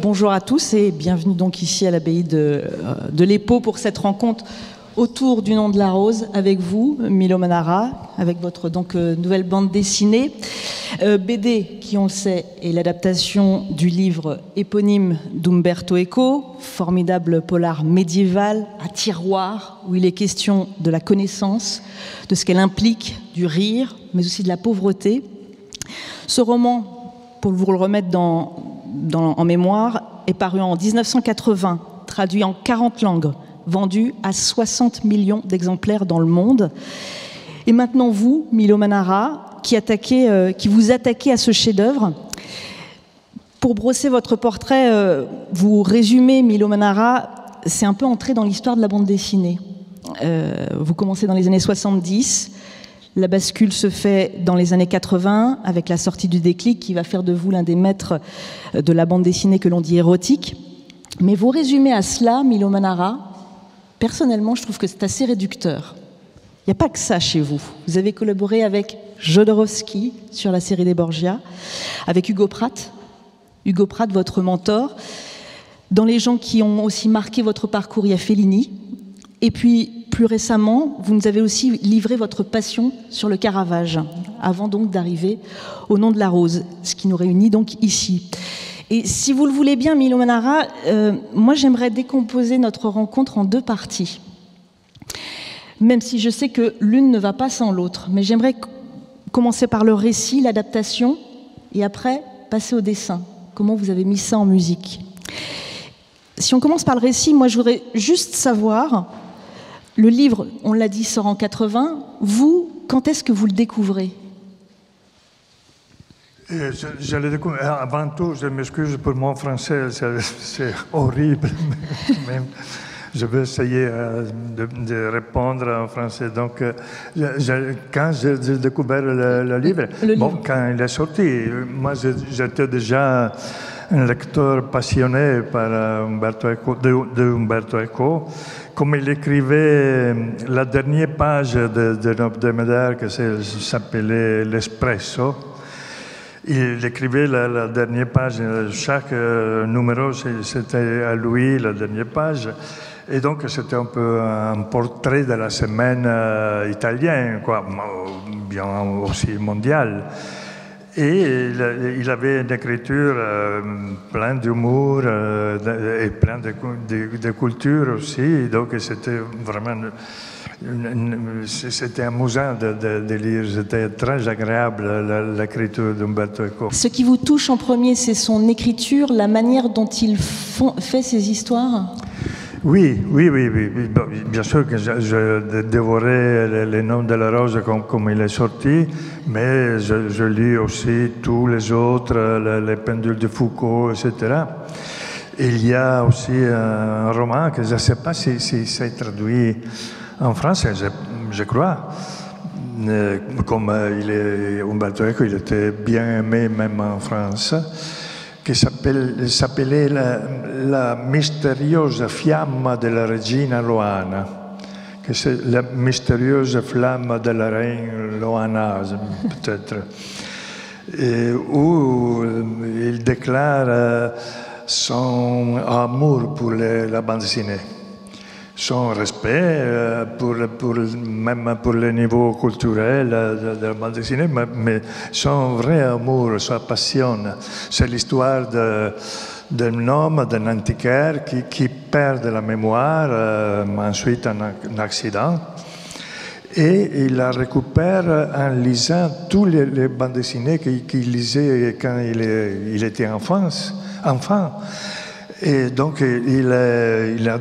Bonjour à tous et bienvenue donc ici à l'abbaye de l'Épau pour cette rencontre autour du nom de la rose avec vous, Milo Manara, avec votre nouvelle bande dessinée. BD, qui on le sait, est l'adaptation du livre éponyme d'Umberto Eco, formidable polar médiéval à tiroir où il est question de la connaissance, de ce qu'elle implique, du rire, mais aussi de la pauvreté. Ce roman, pour vous le remettre en mémoire, est paru en 1980, traduit en 40 langues, vendu à 60 millions d'exemplaires dans le monde. Et maintenant vous, Milo Manara, qui vous attaquez à ce chef-d'œuvre. Pour brosser votre portrait, vous résumez Milo Manara, c'est un peu entrer dans l'histoire de la bande dessinée. Vous commencez dans les années 70. La bascule se fait dans les années 80 avec la sortie du Déclic qui va faire de vous l'un des maîtres de la bande dessinée que l'on dit érotique. Mais vous résumez à cela, Milo Manara, personnellement, je trouve que c'est assez réducteur. Il n'y a pas que ça chez vous. Vous avez collaboré avec Jodorowsky sur la série des Borgia, avec Hugo Pratt, votre mentor. Dans les gens qui ont aussi marqué votre parcours, il y a Fellini. Et puis, plus récemment, vous nous avez aussi livré votre passion sur le Caravage, avant donc d'arriver au nom de la rose, ce qui nous réunit donc ici. Et si vous le voulez bien, Milo Manara, moi j'aimerais décomposer notre rencontre en deux parties. Même si je sais que l'une ne va pas sans l'autre, mais j'aimerais commencer par le récit, l'adaptation, et après passer au dessin. Comment vous avez mis ça en musique? Si on commence par le récit, moi je voudrais juste savoir... Le livre, on l'a dit, sort en 80. Vous, quand est-ce que vous le découvrez? Je le découvre. Avant tout, je m'excuse pour mon français, c'est horrible. Mais je vais essayer de répondre en français. Donc, quand j'ai découvert le livre, quand il est sorti, moi j'étais déjà un lecteur passionné par Umberto Eco. Comme il écrivait la dernière page de l'hebdomadaire qui s'appelait L'Espresso, il écrivait la dernière page, chaque numéro c'était à lui la dernière page. Et donc c'était un peu un portrait de la semaine italienne, quoi, bien aussi mondiale. Et il avait une écriture pleine d'humour et pleine de culture aussi. Donc c'était vraiment... C'était amusant de lire. C'était très agréable l'écriture d'Umberto Eco. Ce qui vous touche en premier, c'est son écriture, la manière dont il fait ses histoires? Oui. Bien sûr que je dévorais les noms de la rose comme il est sorti, mais je lis aussi tous les autres, les pendules de Foucault, etc. Il y a aussi un roman que je ne sais pas si c'est traduit en français, je crois. Comme Umberto Eco, il était bien aimé même en France, qui s'appelait la mystérieuse flamme de la regina Loana, que c'est la mystérieuse flamme de la reine Loana, peut-être, où il déclare son amour pour la bande dessinée, son respect même pour le niveau culturel de la bande dessinée, mais son vrai amour, sa passion. C'est l'histoire d'un homme, d'un antiquaire qui perd la mémoire, ensuite un accident, et il la récupère en lisant tous les bandes dessinées qu'il lisait quand il était enfant. Et donc, il a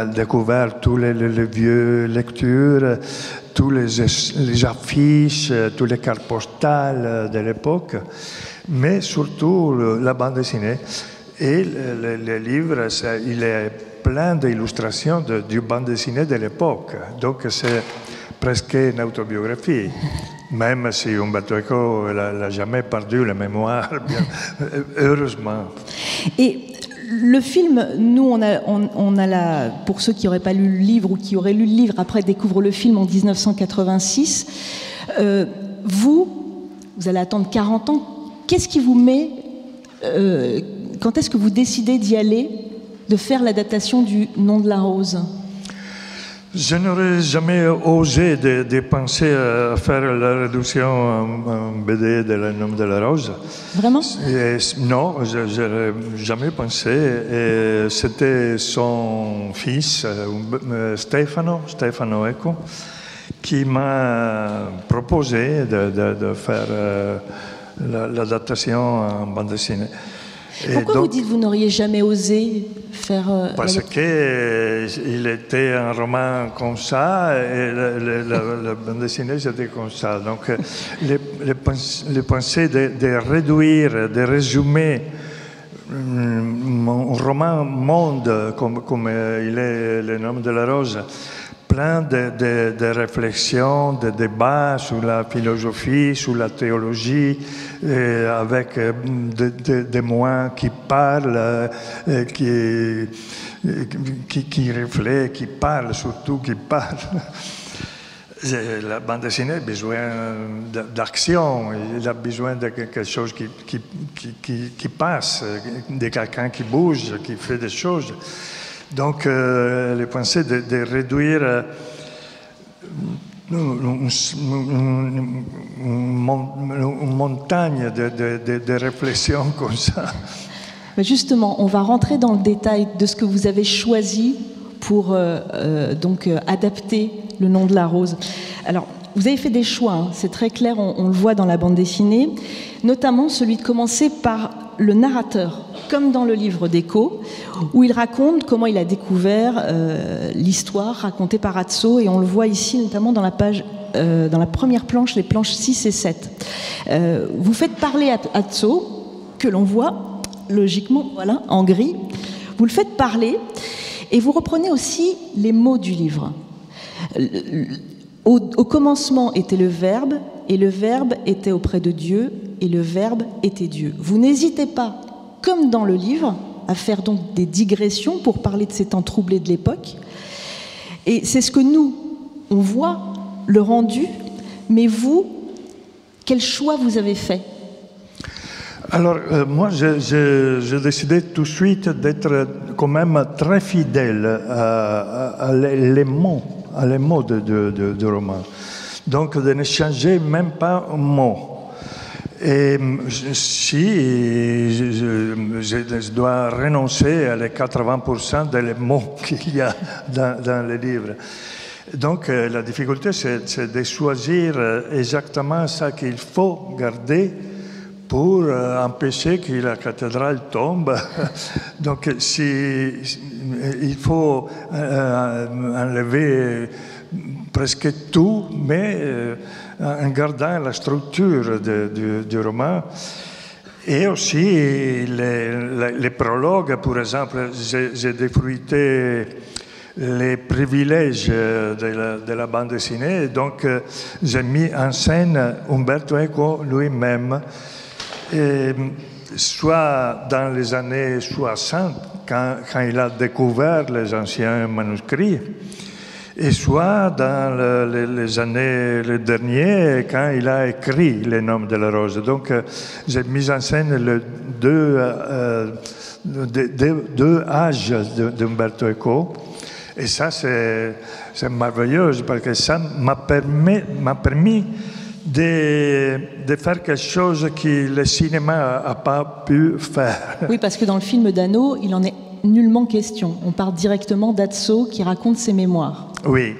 découvert tous les vieux lectures, tous les affiches, toutes les cartes postales de l'époque, mais surtout la bande dessinée. Et le livre, il est plein d'illustrations du bande dessinée de l'époque. Donc, c'est presque une autobiographie. Même si Umberto Eco n'a jamais perdu la mémoire, heureusement. Et le film, nous, on a pour ceux qui n'auraient pas lu le livre ou qui auraient lu le livre, après découvrent le film en 1986. Vous allez attendre 40 ans. Qu'est-ce qui vous met quand est-ce que vous décidez d'y aller, de faire l'adaptation du Nom de la rose? Je n'aurais jamais osé de penser à faire la réduction en BD de Le Nom de la rose. Vraiment? Non, je n'aurais jamais pensé. Et c'était son fils, Stefano Ecco, qui m'a proposé de faire l'adaptation en bande dessinée. Pourquoi vous dites que vous n'auriez jamais osé faire... Parce qu'il était un roman comme ça et la bande dessinée c'était comme ça. Donc les pensées de réduire, de résumer un roman monde comme il est Le Nom de la rose, plein de réflexions, de débats sur la philosophie, sur la théologie, avec des moines qui parlent, qui réfléchissent, qui parlent, surtout qui parlent. La bande dessinée a besoin d'action, il a besoin de quelque chose qui passe, de quelqu'un qui bouge, qui fait des choses. Donc, les pensées de réduire une montagne de réflexions comme ça. Mais justement, on va rentrer dans le détail de ce que vous avez choisi pour donc adapter Le Nom de la rose. Alors, vous avez fait des choix, hein, c'est très clair, on le voit dans la bande dessinée, notamment celui de commencer par le narrateur, comme dans le livre d'Eco, où il raconte comment il a découvert l'histoire racontée par Atso, et on le voit ici notamment dans la première planche, les planches 6 et 7. Vous faites parler Atso, que l'on voit logiquement voilà, en gris, vous le faites parler, et vous reprenez aussi les mots du livre. Au commencement était le Verbe, et le Verbe était auprès de Dieu, et le Verbe était Dieu. Vous n'hésitez pas, comme dans le livre, à faire donc des digressions pour parler de ces temps troublés de l'époque. Et c'est ce que nous, on voit, le rendu, mais vous, quel choix vous avez fait? Alors, moi, j'ai décidé tout de suite d'être quand même très fidèle à les mots du roman. Donc, de ne changer même pas un mot. Et si je dois renoncer à les 80% des mots qu'il y a dans le livre. Donc, la difficulté, c'est de choisir exactement ce qu'il faut garder pour empêcher que la cathédrale tombe. Donc, il faut enlever presque tout, mais en gardant la structure du roman. Et aussi les prologues, par exemple, j'ai défruité les privilèges de la bande dessinée. Donc, j'ai mis en scène Umberto Eco lui-même. Soit dans les années 60, quand il a découvert les anciens manuscrits, et soit dans les derniers, quand il a écrit Le Nom de la rose. Donc, j'ai mis en scène les deux âges d'Umberto Eco. Et ça, c'est merveilleux, parce que ça m'a permis de faire quelque chose que le cinéma n'a pas pu faire. Oui, parce que dans le film d'Anno, il en est nullement question. On part directement d'Atso qui raconte ses mémoires. Oui.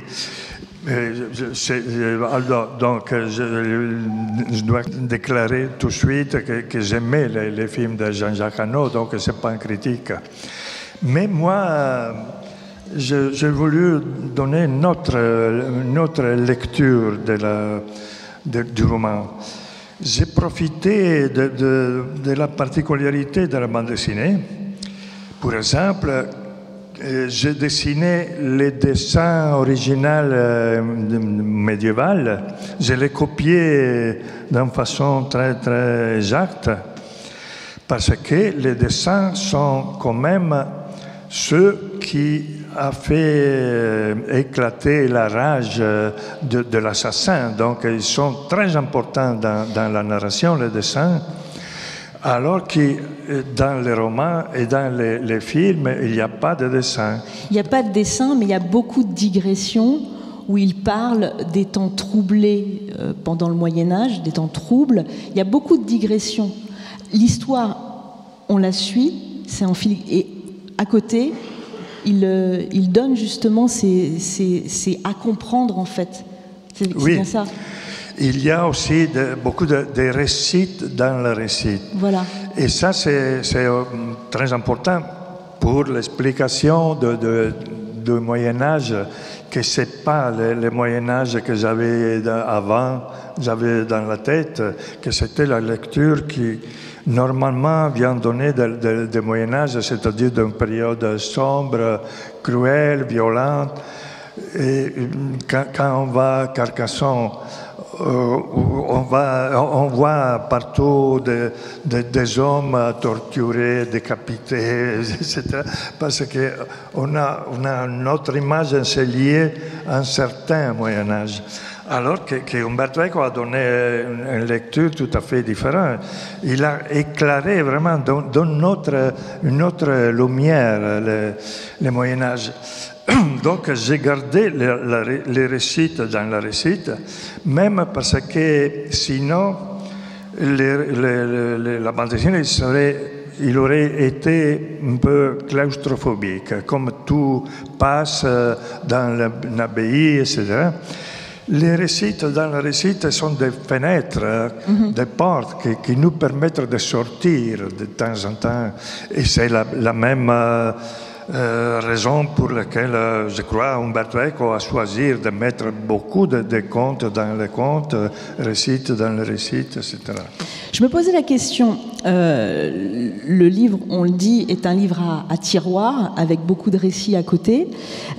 Donc, je dois déclarer tout de suite que j'aimais les films de Jean-Jacques Annaud, donc ce n'est pas une critique. Mais moi, j'ai voulu donner une autre lecture du roman. J'ai profité de la particularité de la bande dessinée. Par exemple, j'ai dessiné les dessins originaux médiévaux. Je les copiais d'une façon très, très exacte parce que les dessins sont quand même ceux qui a fait éclater la rage de l'assassin. Donc, ils sont très importants dans la narration, les dessins. Alors que dans les romans et dans les films, il n'y a pas de dessin. Il n'y a pas de dessin, mais il y a beaucoup de digressions où il parle des temps troublés pendant le Moyen-Âge, des temps troubles. Il y a beaucoup de digressions. L'histoire, on la suit, c'est en fil. Et à côté, il donne justement c'est à comprendre en fait. C'est oui. Bien ça. Il y a aussi beaucoup de récits dans le récit. Voilà. Et ça, c'est très important pour l'explication du Moyen-Âge, que ce n'est pas le Moyen-Âge que j'avais avant, j'avais dans la tête, que c'était la lecture qui, normalement, vient donner du Moyen-Âge, c'est-à-dire d'une période sombre, cruelle, violente. Et quand on va à Carcassonne, on voit partout des hommes torturés, décapités, etc. Parce qu'on a notre image, c'est lié à un certain Moyen-Âge. Alors qu'Umberto Eco a donné une lecture tout à fait différente. Il a éclairé vraiment dans une autre lumière le Moyen-Âge. Donc j'ai gardé les récits dans la récite, même parce que sinon la bande dessinée il aurait été un peu claustrophobique, comme tout passe dans l'abbaye, etc. Les récits dans la récite sont des fenêtres, des portes qui nous permettent de sortir de temps en temps. Et c'est la même raison pour laquelle je crois Umberto Eco a choisi de mettre beaucoup de contes dans les contes, récits dans les récits, etc. Je me posais la question, le livre, on le dit, est un livre à tiroir, avec beaucoup de récits à côté.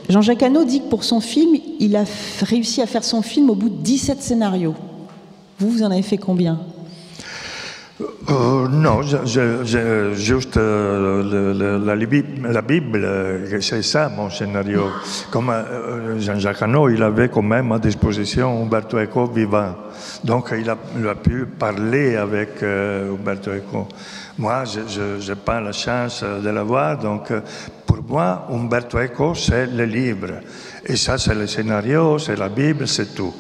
Jean-Jacques Hano dit que pour son film, il a réussi à faire son film au bout de 17 scénarios. Vous en avez fait combien ? Non, juste la Bible, c'est ça mon scénario. Comme Jean-Jacques Hano, il avait quand même à disposition Umberto Eco vivant. Donc il a pu parler avec Umberto Eco. Moi, je n'ai pas la chance de l'avoir, donc pour moi, Umberto Eco, c'est le livre. Et ça, c'est le scénario, c'est la Bible, c'est tout.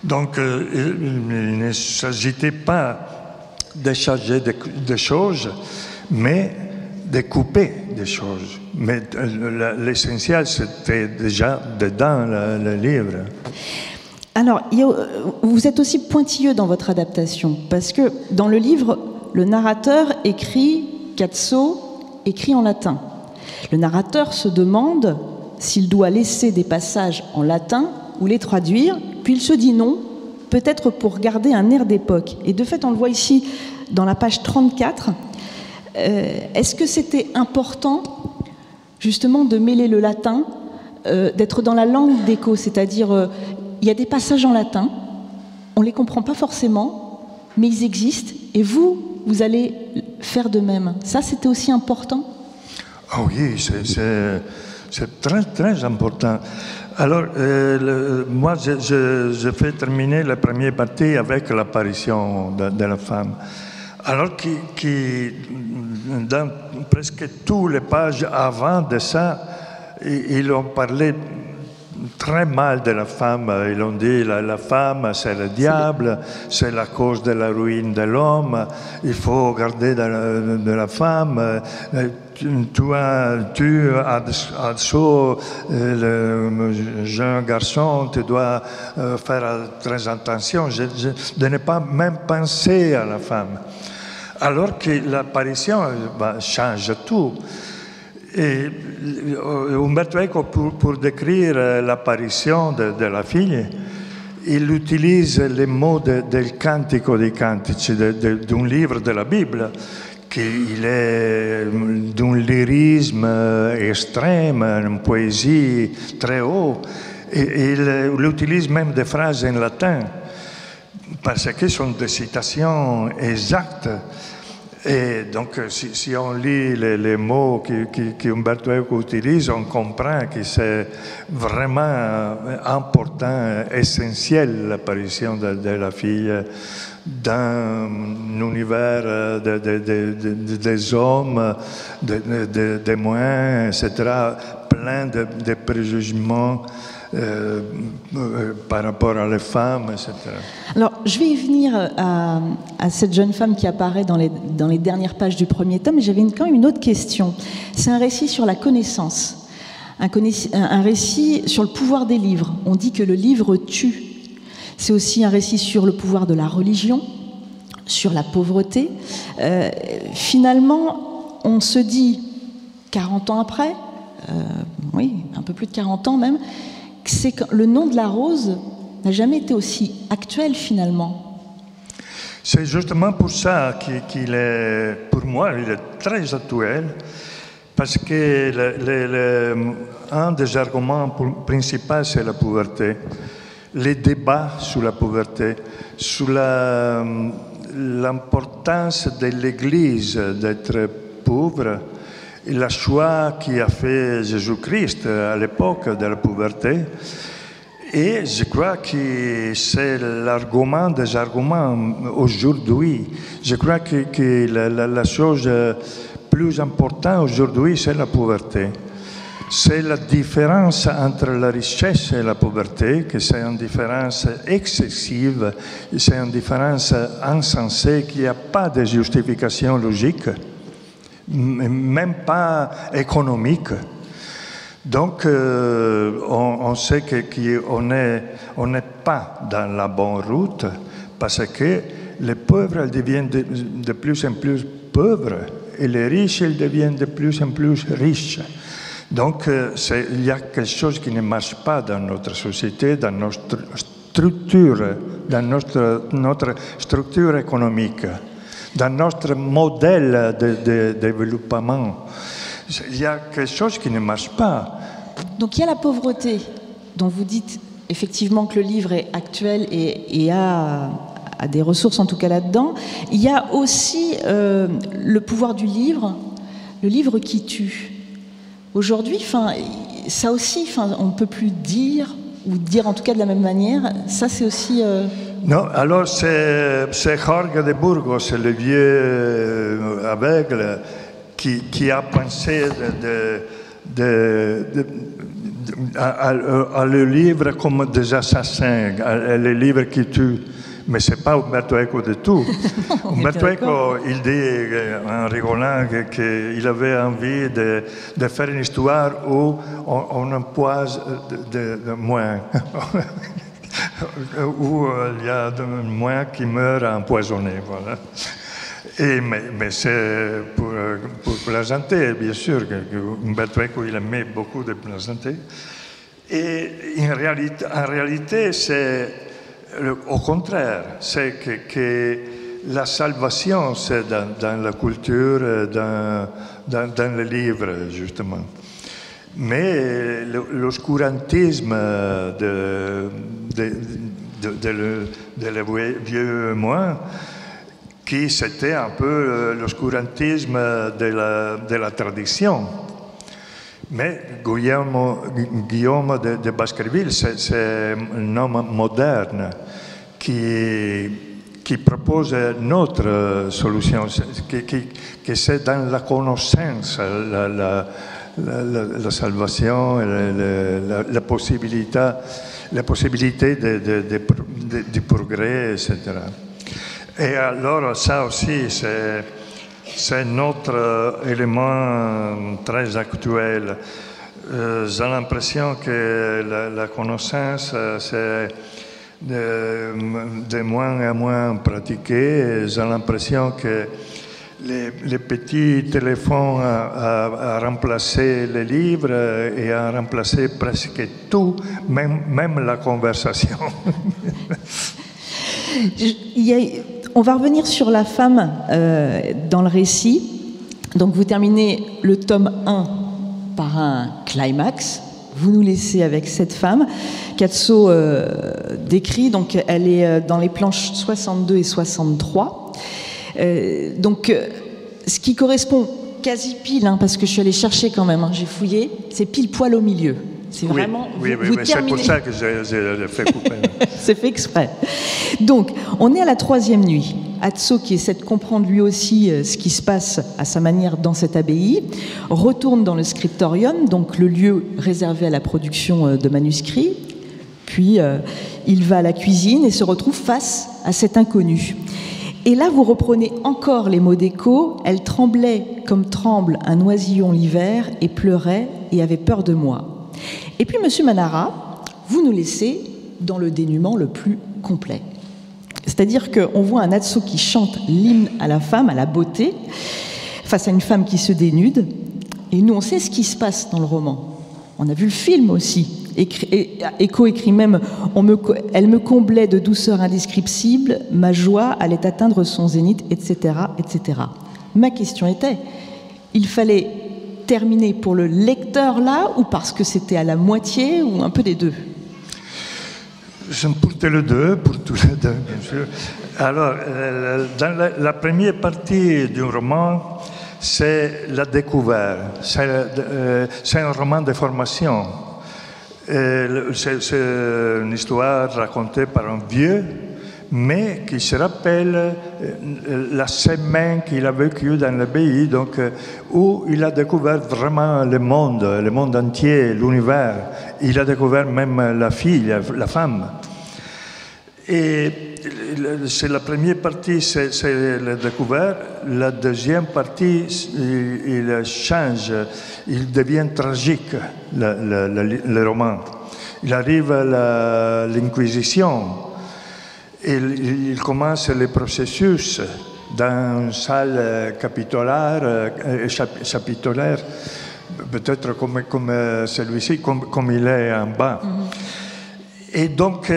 Donc il ne s'agissait pas de changer des choses, mais de couper des choses. Mais l'essentiel, c'était déjà dedans le livre. Alors, vous êtes aussi pointilleux dans votre adaptation, parce que dans le livre, le narrateur écrit, Cazzo écrit en latin. Le narrateur se demande s'il doit laisser des passages en latin ou les traduire, puis il se dit non, peut-être pour garder un air d'époque. Et de fait, on le voit ici dans la page 34. Est-ce que c'était important, justement, de mêler le latin, d'être dans la langue d'Eco, c'est-à-dire, il y a des passages en latin, on ne les comprend pas forcément, mais ils existent, et vous allez faire de même. Ça, c'était aussi important ? Oh oui, c'est très, très important. Alors, moi, je fais terminer la première partie avec l'apparition de la femme. Alors dans presque toutes les pages avant de ça, ils ont parlé très mal de la femme. Ils ont dit la femme, c'est le diable, c'est la cause de la ruine de l'homme, il faut garder de la femme. Tu as dessous le jeune garçon, tu dois faire très attention de ne pas même penser à la femme. Alors que l'apparition change tout. Et Umberto Eco, pour décrire l'apparition de la fille, il utilise les mots del Cantico dei Cantici, d'un livre de la Bible, qu'il est d'un lyrisme extrême, une poésie très haut. Et il utilise même des phrases en latin, parce que ce sont des citations exactes. Et donc, si on lit les mots qu'Umberto Eco utilise, on comprend que c'est vraiment important, essentiel, l'apparition de la fille dans l'univers des hommes, des moyens, etc., plein de préjugements par rapport à les femmes, etc. Alors, je vais y venir à cette jeune femme qui apparaît dans les dernières pages du premier tome, mais j'avais quand même une autre question. C'est un récit sur la connaissance, un récit sur le pouvoir des livres. On dit que le livre tue. C'est aussi un récit sur le pouvoir de la religion, sur la pauvreté. Finalement, on se dit, 40 ans après, oui, un peu plus de 40 ans même, c'est que le nom de la rose n'a jamais été aussi actuel finalement. C'est justement pour ça qu'il est, pour moi, il est très actuel, parce que un des arguments principaux, c'est la pauvreté. Les débats sur la pauvreté, sur l'importance de l'Église d'être pauvre, et le choix qu'a fait Jésus-Christ à l'époque de la pauvreté. Et je crois que c'est l'argument des arguments aujourd'hui. Je crois que la chose plus importante aujourd'hui, c'est la pauvreté. C'est la différence entre la richesse et la pauvreté, que c'est une différence excessive, c'est une différence insensée, qu'il n'y a pas de justification logique, même pas économique. Donc, on sait qu'on n'est pas dans la bonne route, parce que les pauvres elles deviennent de plus en plus pauvres, et les riches ils deviennent de plus en plus riches. Donc, il y a quelque chose qui ne marche pas dans notre société, dans notre structure, dans notre structure économique, dans notre modèle de développement. Il y a quelque chose qui ne marche pas. Donc il y a la pauvreté, dont vous dites effectivement que le livre est actuel et a des ressources en tout cas là-dedans. Il y a aussi le pouvoir du livre, le livre qui tue. Aujourd'hui, ça aussi, on ne peut plus dire, ou dire en tout cas de la même manière, ça c'est aussi... Non, alors c'est Jorge de Burgos, le vieux aveugle, qui a pensé à le livre comme des assassins, les livres qui tuent. Mais ce n'est pas Umberto Eco du tout. Umberto Eco, il dit en rigolant qu'il avait envie de faire une histoire où on empoise de moins, où il y a moins qui meurent empoisonnés. Voilà. Mais c'est pour plaisanter, bien sûr, que Umberto Eco il aimait beaucoup de plaisanter. Et en réalité c'est au contraire, c'est que la salvation, c'est dans la culture, dans le livre, justement. Mais l'oscurantisme de vieux moines, qui c'était un peu l'oscurantisme de la tradition. Mais Guillaume de Baskerville, c'est un homme moderne qui propose une autre solution, que c'est dans la connaissance, la salvation, la possibilité du progrès, etc. Et alors, ça aussi, c'est notre élément très actuel. J'ai l'impression que la connaissance, c'est de moins en moins pratiqué. J'ai l'impression que les petits téléphones ont remplacé les livres et ont remplacé presque tout, même la conversation. On va revenir sur la femme dans le récit. Donc vous terminez le tome 1 par un climax. Vous nous laissez avec cette femme. Katso décrit, donc elle est dans les planches 62 et 63. Donc ce qui correspond quasi pile, hein, parce que je suis allée chercher quand même, hein, j'ai fouillé, c'est pile poil au milieu. C'est vraiment. Oui, c'est pour ça que j'ai fait couper. C'est fait exprès. Donc, on est à la 3e nuit. Atso, qui essaie de comprendre lui aussi ce qui se passe à sa manière dans cette abbaye, retourne dans le scriptorium, donc le lieu réservé à la production de manuscrits. Puis, il va à la cuisine et se retrouve face à cet inconnu. Et là, vous reprenez encore les mots d'Eco. Elle tremblait comme tremble un oisillon l'hiver et pleurait et avait peur de moi. Et puis, Monsieur Manara, vous nous laissez dans le dénuement le plus complet. C'est-à-dire qu'on voit un Atso qui chante l'hymne à la femme, à la beauté, face à une femme qui se dénude. Et nous, on sait ce qui se passe dans le roman. On a vu le film aussi. Eco écrit même « Elle me comblait de douceur indescriptible, ma joie allait atteindre son zénith, etc. etc. » Ma question était, il fallait terminer pour le lecteur là, ou parce que c'était à la moitié, ou un peu des deux? Pour les deux, pour tous les deux, bien sûr. Alors, dans la première partie du roman, c'est la découverte. C'est un roman de formation. C'est une histoire racontée par un vieux, mais qui se rappelle la semaine qu'il a vécue dans l'abbaye, donc où il a découvert vraiment le monde entier, l'univers. Il a découvert même la fille, la femme. Et c'est la première partie, c'est la découverte. La deuxième partie, il change, il devient tragique, le roman. Il arrive à l'Inquisition. Il commence le processus dans une salle chapitulaire, peut-être comme celui-ci, comme il est en bas. Et donc,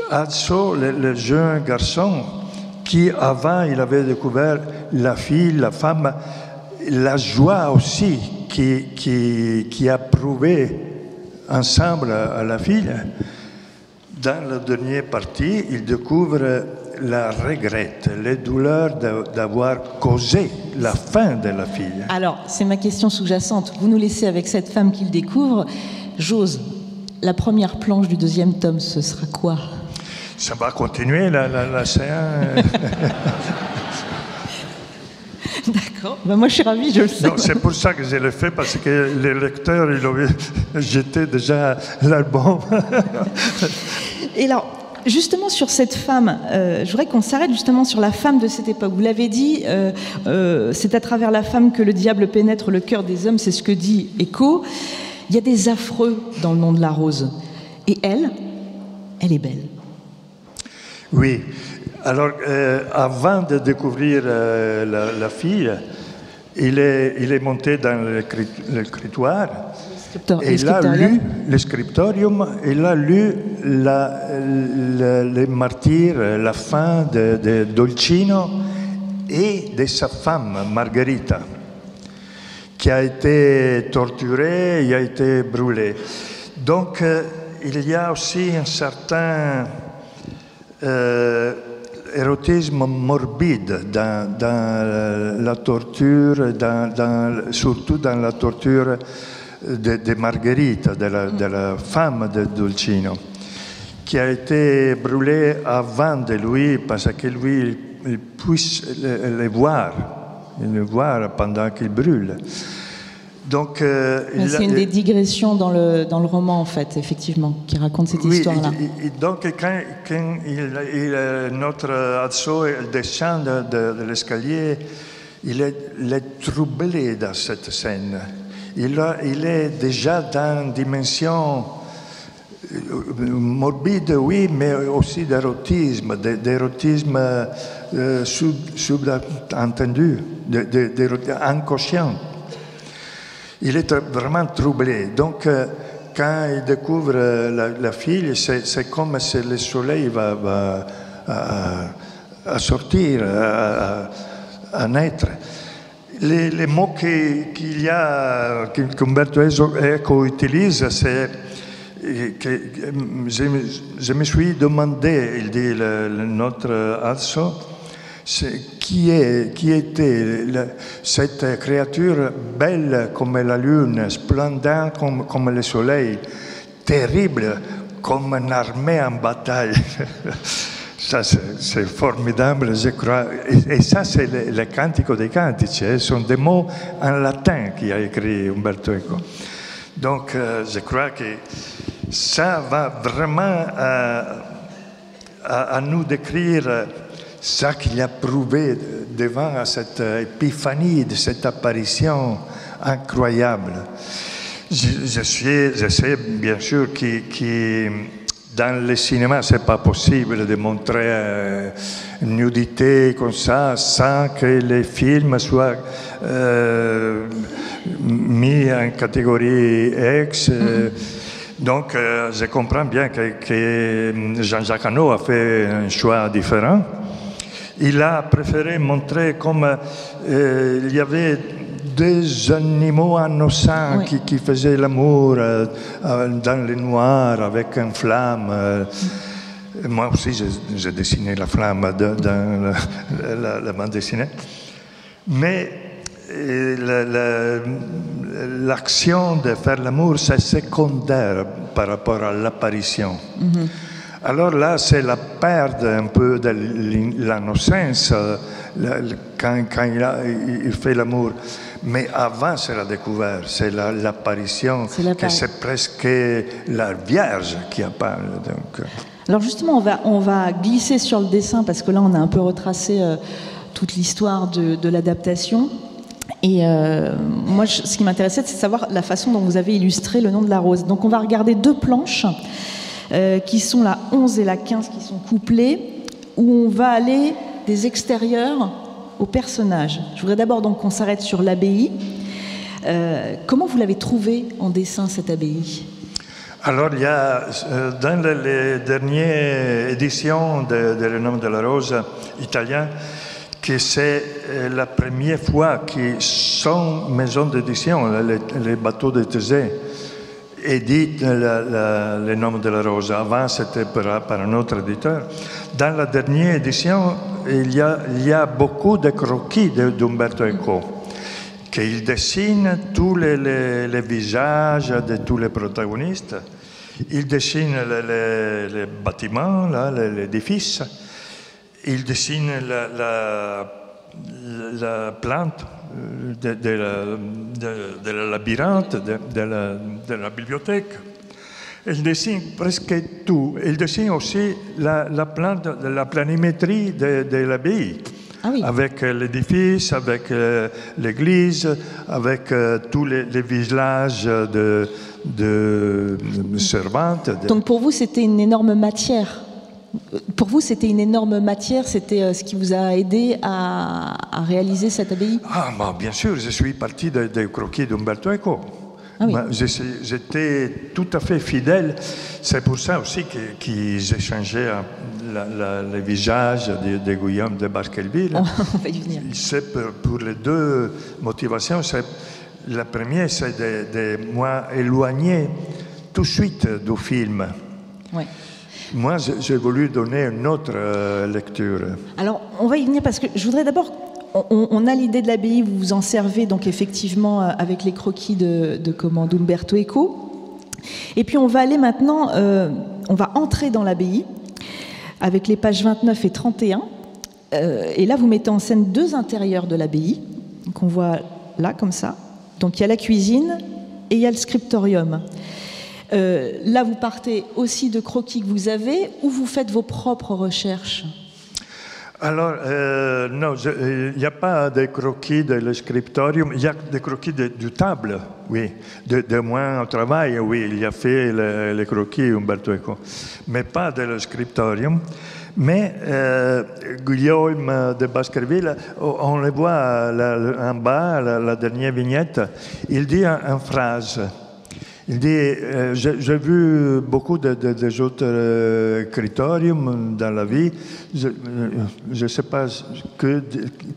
Atso, le jeune garçon, qui avant il avait découvert la fille, la femme, la joie aussi qui a prouvé ensemble à la fille. Dans la dernière partie, il découvre la regrette, les douleurs d'avoir causé la fin de la fille. Alors, c'est ma question sous-jacente. Vous nous laissez avec cette femme qu'il découvre. J'ose, la première planche du 2e tome, ce sera quoi? Ça va continuer la séance. D'accord. Ben moi, je suis ravie, je le sais. C'est pour ça que je l'ai fait, parce que les lecteurs, ils avaient jeté déjà l'album. Et alors, justement sur cette femme, je voudrais qu'on s'arrête justement sur la femme de cette époque. Vous l'avez dit, c'est à travers la femme que le diable pénètre le cœur des hommes, c'est ce que dit Eco. Il y a des affreux dans le nom de la rose. Et elle est belle. Oui. Alors, avant de découvrir la fille, il est monté dans l'écritoire. Et il a lu le scriptorium, il a lu les martyrs, la fin de Dolcino et de sa femme, Margherita, qui a été torturée et a été brûlée. Donc, il y a aussi un certain érotisme morbide dans la torture, surtout dans la torture de Margherita, de la femme de Dolcino, qui a été brûlée avant de lui, parce que lui, il puisse le voir pendant qu'il brûle. Donc, c'est une des digressions dans le roman, en fait, effectivement, qui raconte cette histoire-là. Donc, quand notre Atso descend de l'escalier, il est troublé dans cette scène. Il est déjà dans une dimension morbide, oui, mais aussi d'érotisme sous-entendu, inconscient. Il est vraiment troublé. Donc, quand il découvre la fille, c'est comme si le soleil va à sortir, à naître. Les mots qu'Umberto Eco utilise, c'est que je me suis demandé, il dit notre Atso, Qui était cette créature belle comme la lune, splendide comme le soleil, terrible comme une armée en bataille. Ça, c'est formidable, je crois. Et ça, c'est le Cantico dei Cantici. Ce sont des mots en latin qu'a écrit Umberto Eco. Donc, je crois que ça va vraiment à nous décrire ça qu'il a prouvé devant cette épiphanie, de cette apparition incroyable. Je sais bien sûr que dans le cinéma, ce n'est pas possible de montrer une nudité comme ça sans que les films soient mis en catégorie X. Donc, je comprends bien que Jean-Jacques Hano a fait un choix différent. Il a préféré montrer comme il y avait deux animaux innocents qui faisaient l'amour dans le noir avec une flamme. Moi aussi, j'ai dessiné la flamme dans la bande dessinée. Mais l'action de faire l'amour, c'est secondaire par rapport à l'apparition. Alors là, c'est la perte un peu de l'innocence quand il fait l'amour. Mais avant, c'est la découverte, c'est l'apparition, que c'est presque la Vierge qui apparaît. Donc. Alors justement, on va glisser sur le dessin, parce que là, on a un peu retracé toute l'histoire de l'adaptation. Et moi, ce qui m'intéressait, c'est de savoir la façon dont vous avez illustré Le Nom de la Rose. Donc on va regarder deux planches, qui sont la 11 et la 15, qui sont couplées, où on va aller des extérieurs aux personnages. Je voudrais d'abord donc qu'on s'arrête sur l'abbaye. Comment vous l'avez trouvé en dessin, cette abbaye? Alors, il y a, dans les dernières éditions de Le Nom de la Rose italien, que c'est la première fois que son maison d'édition, les bateaux de Thésée, édite Le Nom de la Rose. Avant, c'était par un autre éditeur. Dans la dernière édition, il y a beaucoup de croquis d'Umberto Eco, qu'il dessine tous les visages de tous les protagonistes. Il dessine les bâtiments, l'édifice. Il dessine la plante de la labyrinthe, de la bibliothèque. Il dessine presque tout. Il dessine aussi la plante, la planimétrie de l'abbaye. Ah oui. Avec l'édifice, avec l'église, avec tous les villages de servantes. Donc pour vous, c'était une énorme matière. Pour vous, c'était une énorme matière, c'était ce qui vous a aidé à réaliser cette abbaye? Ah, bah, bien sûr, je suis parti des croquis d'Umberto Eco. Ah oui. J'étais tout à fait fidèle. C'est pour ça aussi que j'ai changé le visage de Guillaume de Baskerville. On va y venir. C'est pour les deux motivations. La première, c'est de moi éloigner tout de suite du film. Oui. Moi, j'ai voulu donner une autre lecture. Alors, on va y venir parce que je voudrais d'abord... On a l'idée de l'abbaye, vous vous en servez donc effectivement avec les croquis d'Umberto Eco. Et puis on va aller maintenant, on va entrer dans l'abbaye avec les pages 29 et 31. Et là, vous mettez en scène deux intérieurs de l'abbaye, qu'on voit là comme ça. Donc il y a la cuisine et il y a le scriptorium. Là, vous partez aussi de croquis que vous avez ou vous faites vos propres recherches? Alors, non, il n'y a pas de croquis de scriptorium, il y a des croquis de table, oui. De moi au travail, oui, il y a fait les croquis Umberto Eco, mais pas de scriptorium. Mais Guillaume de Baskerville, on le voit en bas, la dernière vignette, il dit une phrase. Il dit, j'ai vu beaucoup d'autres critériums dans la vie. Je ne sais pas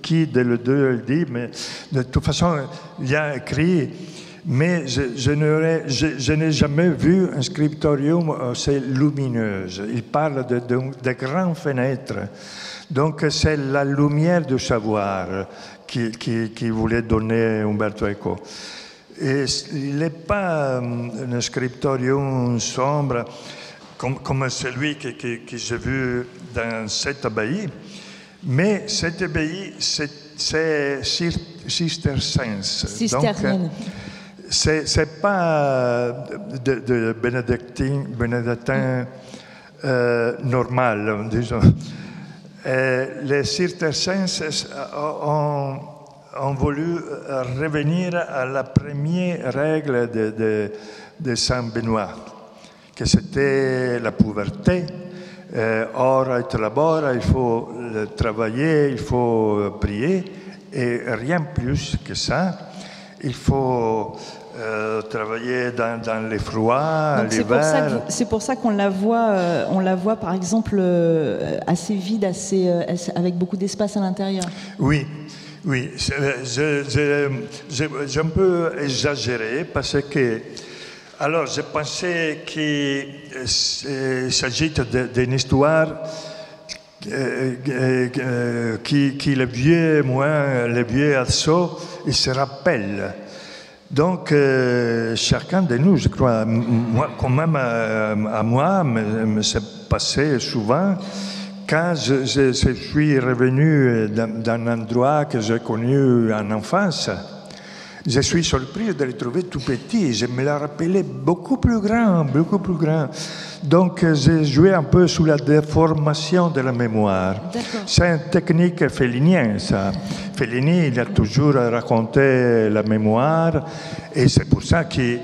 qui de les deux le dit, mais de toute façon, il y a écrit Mais je n'ai jamais vu un scriptorium aussi lumineux. Il parle de grandes fenêtres. Donc c'est la lumière du savoir qui voulait donner Umberto Eco. Et il n'est pas un scriptorium sombre comme celui que j'ai vu dans cette abbaye, mais cette abbaye, c'est cisterciense. Cistercienne. C'est pas de bénédictin normal, disons. Les cistercienses ont voulu revenir à la première règle de Saint Benoît, que c'était la pauvreté. Ora et labora, il faut travailler, il faut prier, et rien plus que ça. Il faut travailler dans les froids, l'hiver. C'est pour ça qu'on la voit par exemple assez vide, avec beaucoup d'espace à l'intérieur. Oui, oui. J'ai un peu exagéré parce que, alors, je pensais qu'il s'agit d'une histoire qui les vieux Alceau, ils se rappellent. Donc, chacun de nous, je crois, moi, quand même à moi, c'est passé souvent, quand je suis revenu d'un endroit que j'ai connu en enfance, je suis surpris de le trouver tout petit. Je me l'ai rappelé beaucoup plus grand, beaucoup plus grand. Donc, j'ai joué un peu sur la déformation de la mémoire. C'est une technique fellinienne, ça. Fellini, il a toujours raconté la mémoire, et c'est pour ça que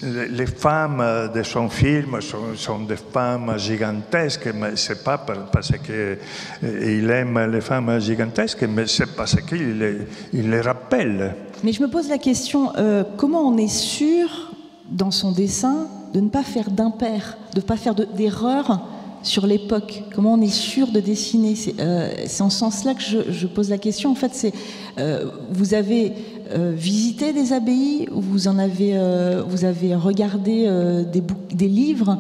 les femmes de son film sont des femmes gigantesques, mais c'est pas parce qu'il aime les femmes gigantesques, mais c'est parce qu'il les rappelle. Mais je me pose la question, comment on est sûr, dans son dessin, de ne pas faire d'impair, de ne pas faire d'erreur sur l'époque? Comment on est sûr de dessiner? C'est en ce sens-là que je pose la question. En fait, vous avez visité des abbayes, vous avez regardé des livres.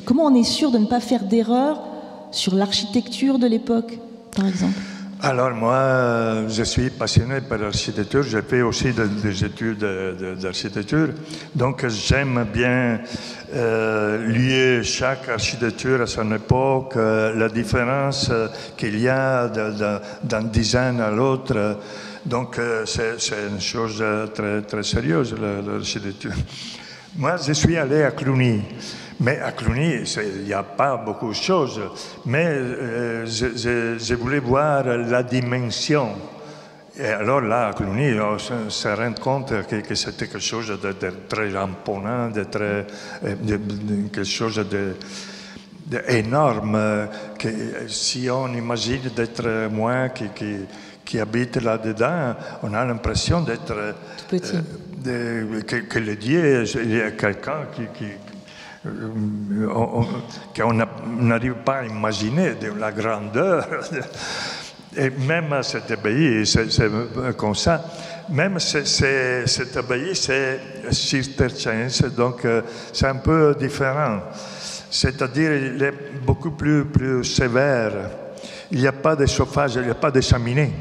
Comment on est sûr de ne pas faire d'erreur sur l'architecture de l'époque, par exemple? Alors moi, je suis passionné par l'architecture, j'ai fait aussi des études d'architecture, donc j'aime bien lier chaque architecture à son époque, la différence qu'il y a d'un design à l'autre, donc c'est une chose très, très sérieuse, l'architecture. Moi, je suis allé à Cluny. Mais à Cluny, il n'y a pas beaucoup de choses. Mais je voulais voir la dimension. Et alors là, à Cluny, on se rend compte que c'était quelque chose de très imposant, quelque chose d'énorme. Si on imagine d'être moi qui habite là-dedans, on a l'impression d'être petit. Que le Dieu, il y a quelqu'un qu'on n'arrive pas à imaginer de la grandeur. Et même à cette abbaye, c'est comme ça. Même cette abbaye, c'est cisterciense, donc c'est un peu différent. C'est-à-dire, il est beaucoup plus sévère. Il n'y a pas de chauffage, il n'y a pas de cheminée,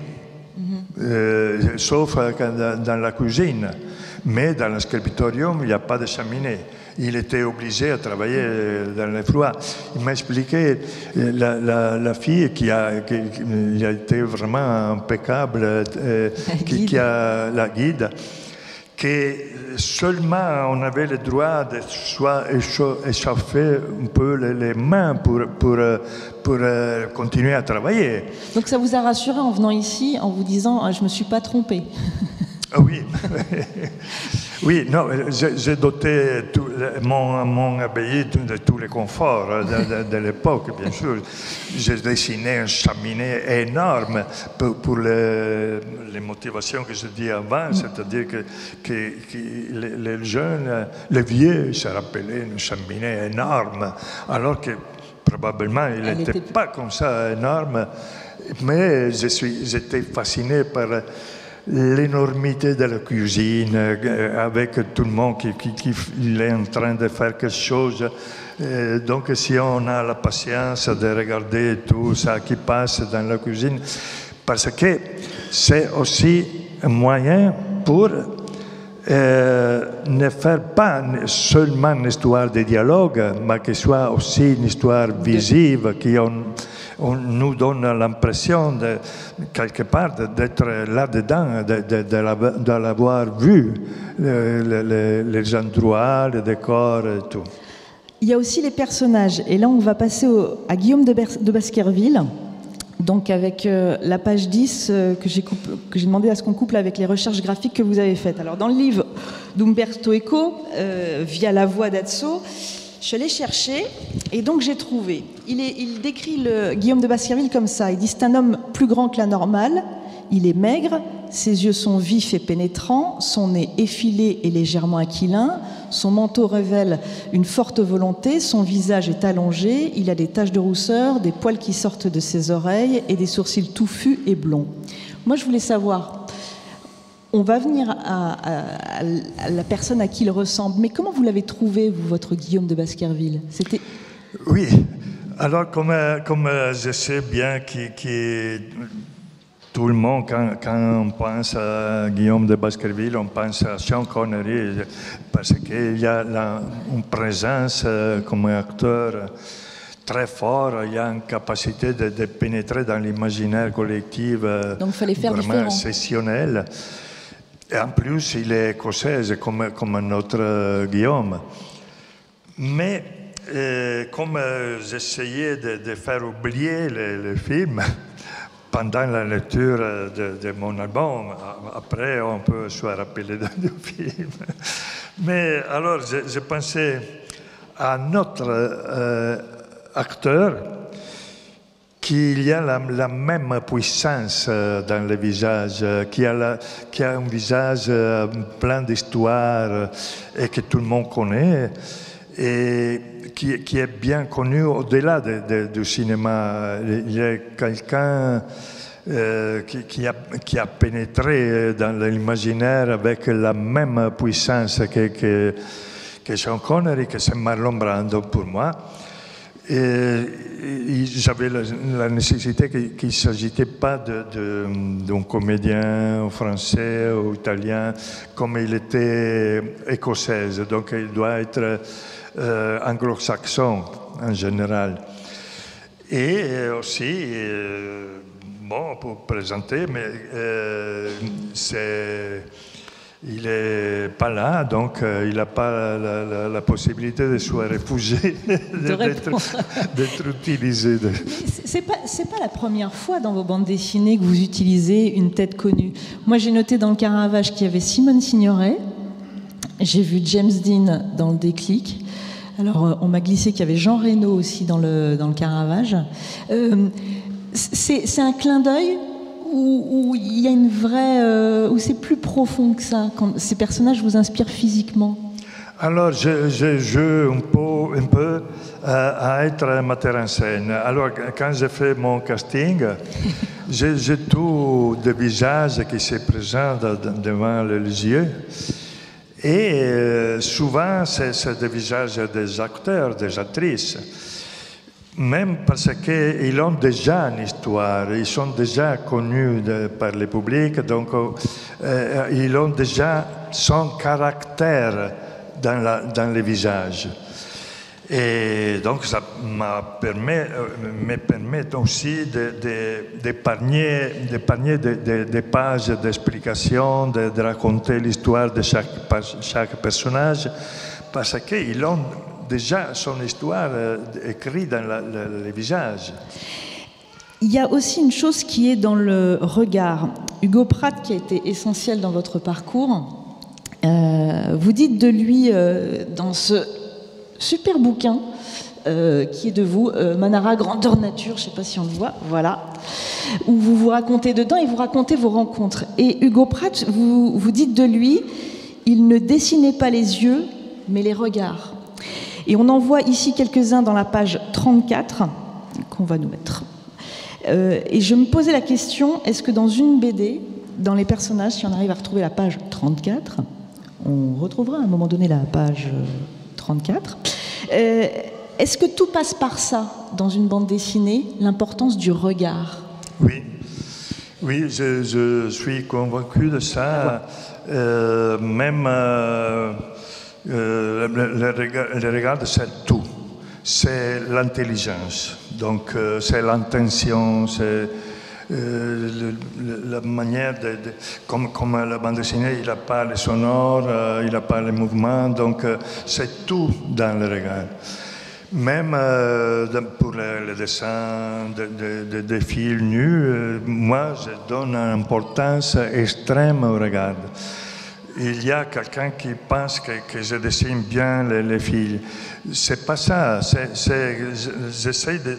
sauf dans la cuisine. Mais dans le scriptorium, il n'y a pas de cheminée. Il était obligé à travailler dans le froid. Il m'a expliqué, la fille qui a été vraiment impeccable, qui a la guide, que seulement on avait le droit de soit échauffer un peu les mains pour continuer à travailler. Donc ça vous a rassuré en venant ici, en vous disant « je ne me suis pas trompé ». Oui, oui, non, j'ai doté mon abbaye de tous les conforts de l'époque, bien sûr. J'ai dessiné une cheminée énorme pour les motivations que je dis avant, c'est-à-dire que les jeunes, les vieux, se rappelaient une cheminée énorme, alors que probablement il n'était pas comme ça énorme, mais j'étais fasciné par l'énormité de la cuisine, avec tout le monde qui est en train de faire quelque chose. Donc si on a la patience de regarder tout ça qui passe dans la cuisine, parce que c'est aussi un moyen pour ne faire pas seulement une histoire de dialogue, mais que soit aussi une histoire visible, qui on nous donne l'impression, quelque part, d'être là-dedans, de l'avoir vu, les endroits, les décors et tout. Il y a aussi les personnages. Et là, on va passer à Guillaume de Baskerville. Donc avec la page 10 que j'ai demandé à ce qu'on couple avec les recherches graphiques que vous avez faites. Alors dans le livre d'Umberto Eco, via la voix d'Azzo, je suis allée chercher et donc j'ai trouvé. Il décrit Guillaume de Baskerville comme ça. Il dit: c'est un homme plus grand que la normale, il est maigre, ses yeux sont vifs et pénétrants, son nez effilé et légèrement aquilin, son manteau révèle une forte volonté, son visage est allongé, il a des taches de rousseur, des poils qui sortent de ses oreilles et des sourcils touffus et blonds. Moi, je voulais savoir, on va venir à la personne à qui il ressemble, mais comment vous l'avez trouvé, vous, votre Guillaume de Baskerville? C'était... Oui, alors comme je sais bien que tout le monde, quand on pense à Guillaume de Baskerville, on pense à Sean Connery, parce qu'il y a une présence comme acteur très fort, il y a une capacité de pénétrer dans l'imaginaire collectif. Donc il fallait faire vraiment différent. Exceptionnel. Et en plus, il est écossais, comme notre Guillaume. Mais comme j'essayais de faire oublier le film, pendant la lecture de mon album, après on peut se rappeler du film. Mais alors je pensais à notre acteur, qu'il y a la même puissance dans le visage, qui a un visage plein d'histoires et que tout le monde connaît, et qui est bien connu au-delà du cinéma. Il est quelqu'un qui a pénétré dans l'imaginaire avec la même puissance que Sean Connery, que c'est Marlon Brando pour moi. J'avais la nécessité qu'il ne s'agissait pas d'un comédien français ou italien, comme il était écossais, donc il doit être anglo-saxon en général. Et aussi, bon, pour présenter, mais il n'est pas là, donc il n'a pas la possibilité de se refuser, d'être utilisé. C'est pas la première fois dans vos bandes dessinées que vous utilisez une tête connue. Moi, j'ai noté dans le Caravage qu'il y avait Simone Signoret. J'ai vu James Dean dans le Déclic. Alors, on m'a glissé qu'il y avait Jean Reno aussi dans le Caravage. C'est un clin d'œil où il y a une vraie... où c'est plus profond que ça, quand ces personnages vous inspirent physiquement? Alors, je joue un peu à être metteur en scène. Alors, quand j'ai fait mon casting, j'ai tout de visage qui se présente devant les yeux. Et souvent, c'est des visages des acteurs, des actrices. Même parce qu'ils ont déjà une histoire, ils sont déjà connus par le public, donc ils ont déjà son caractère dans le visage. Et donc ça me permet aussi d'épargner des pages d'explications, de raconter l'histoire de chaque personnage, parce qu'ils ont déjà son histoire écrite dans le visage. Il y a aussi une chose qui est dans le regard. Hugo Pratt, qui a été essentiel dans votre parcours, vous dites de lui dans ce super bouquin qui est de vous, Manara, Grandeur Nature, je ne sais pas si on le voit, voilà, où vous racontez dedans et vous racontez vos rencontres. Et Hugo Pratt, vous dites de lui, il ne dessinait pas les yeux, mais les regards. Et on en voit ici quelques-uns dans la page 34, qu'on va nous mettre. Et je me posais la question, est-ce que dans une BD, dans les personnages, si on arrive à retrouver la page 34, on retrouvera à un moment donné la page 34. Est-ce que tout passe par ça dans une bande dessinée, l'importance du regard? Oui, oui, je suis convaincu de ça. Même le regard, c'est tout. C'est l'intelligence. Donc, c'est l'intention, c'est la manière comme la bande dessinée, il n'a pas les sonores, il n'a pas les mouvements, donc c'est tout dans le regard. Même pour le dessin des filles nues, moi je donne une importance extrême au regard. Il y a quelqu'un qui pense que je dessine bien les filles. C'est pas ça. J'essaie de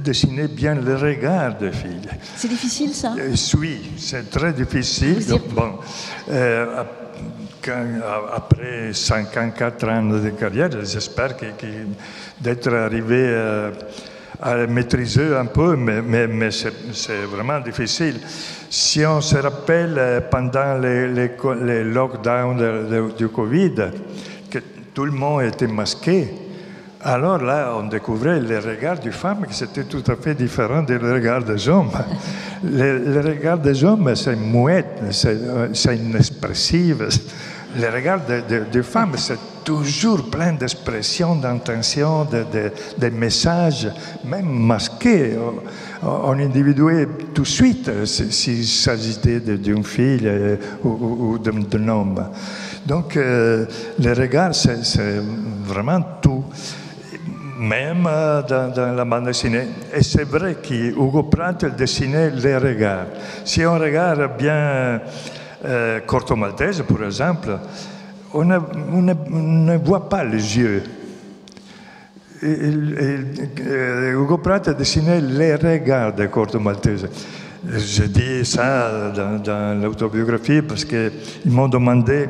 dessiner bien le regard des filles. C'est difficile, ça? Oui, c'est très difficile. Donc, bon, après 54 ans de carrière, j'espère d'être arrivé à le maîtriser un peu, mais c'est vraiment difficile. Si on se rappelle pendant les lockdowns du Covid, que tout le monde était masqué, alors là, on découvrait le regard des femmes qui c'était tout à fait différent du regard des hommes. Le regard des hommes, c'est muette, c'est inexpressif. Le regard des femmes, c'est toujours plein d'expressions, d'intentions, de messages, même masqués. On individuait tout de suite s'il s'agissait d'une fille ou d'un homme. Donc, le regard, c'est vraiment tout. Même dans la bande dessinée. Et c'est vrai qu'Hugo Pratt dessinait les regards. Si on regarde bien Corto Maltese, par exemple, on ne voit pas les yeux. Hugo Pratt dessinait les regards de Corto Maltese. Je dis ça dans l'autobiographie parce qu'ils m'ont demandé,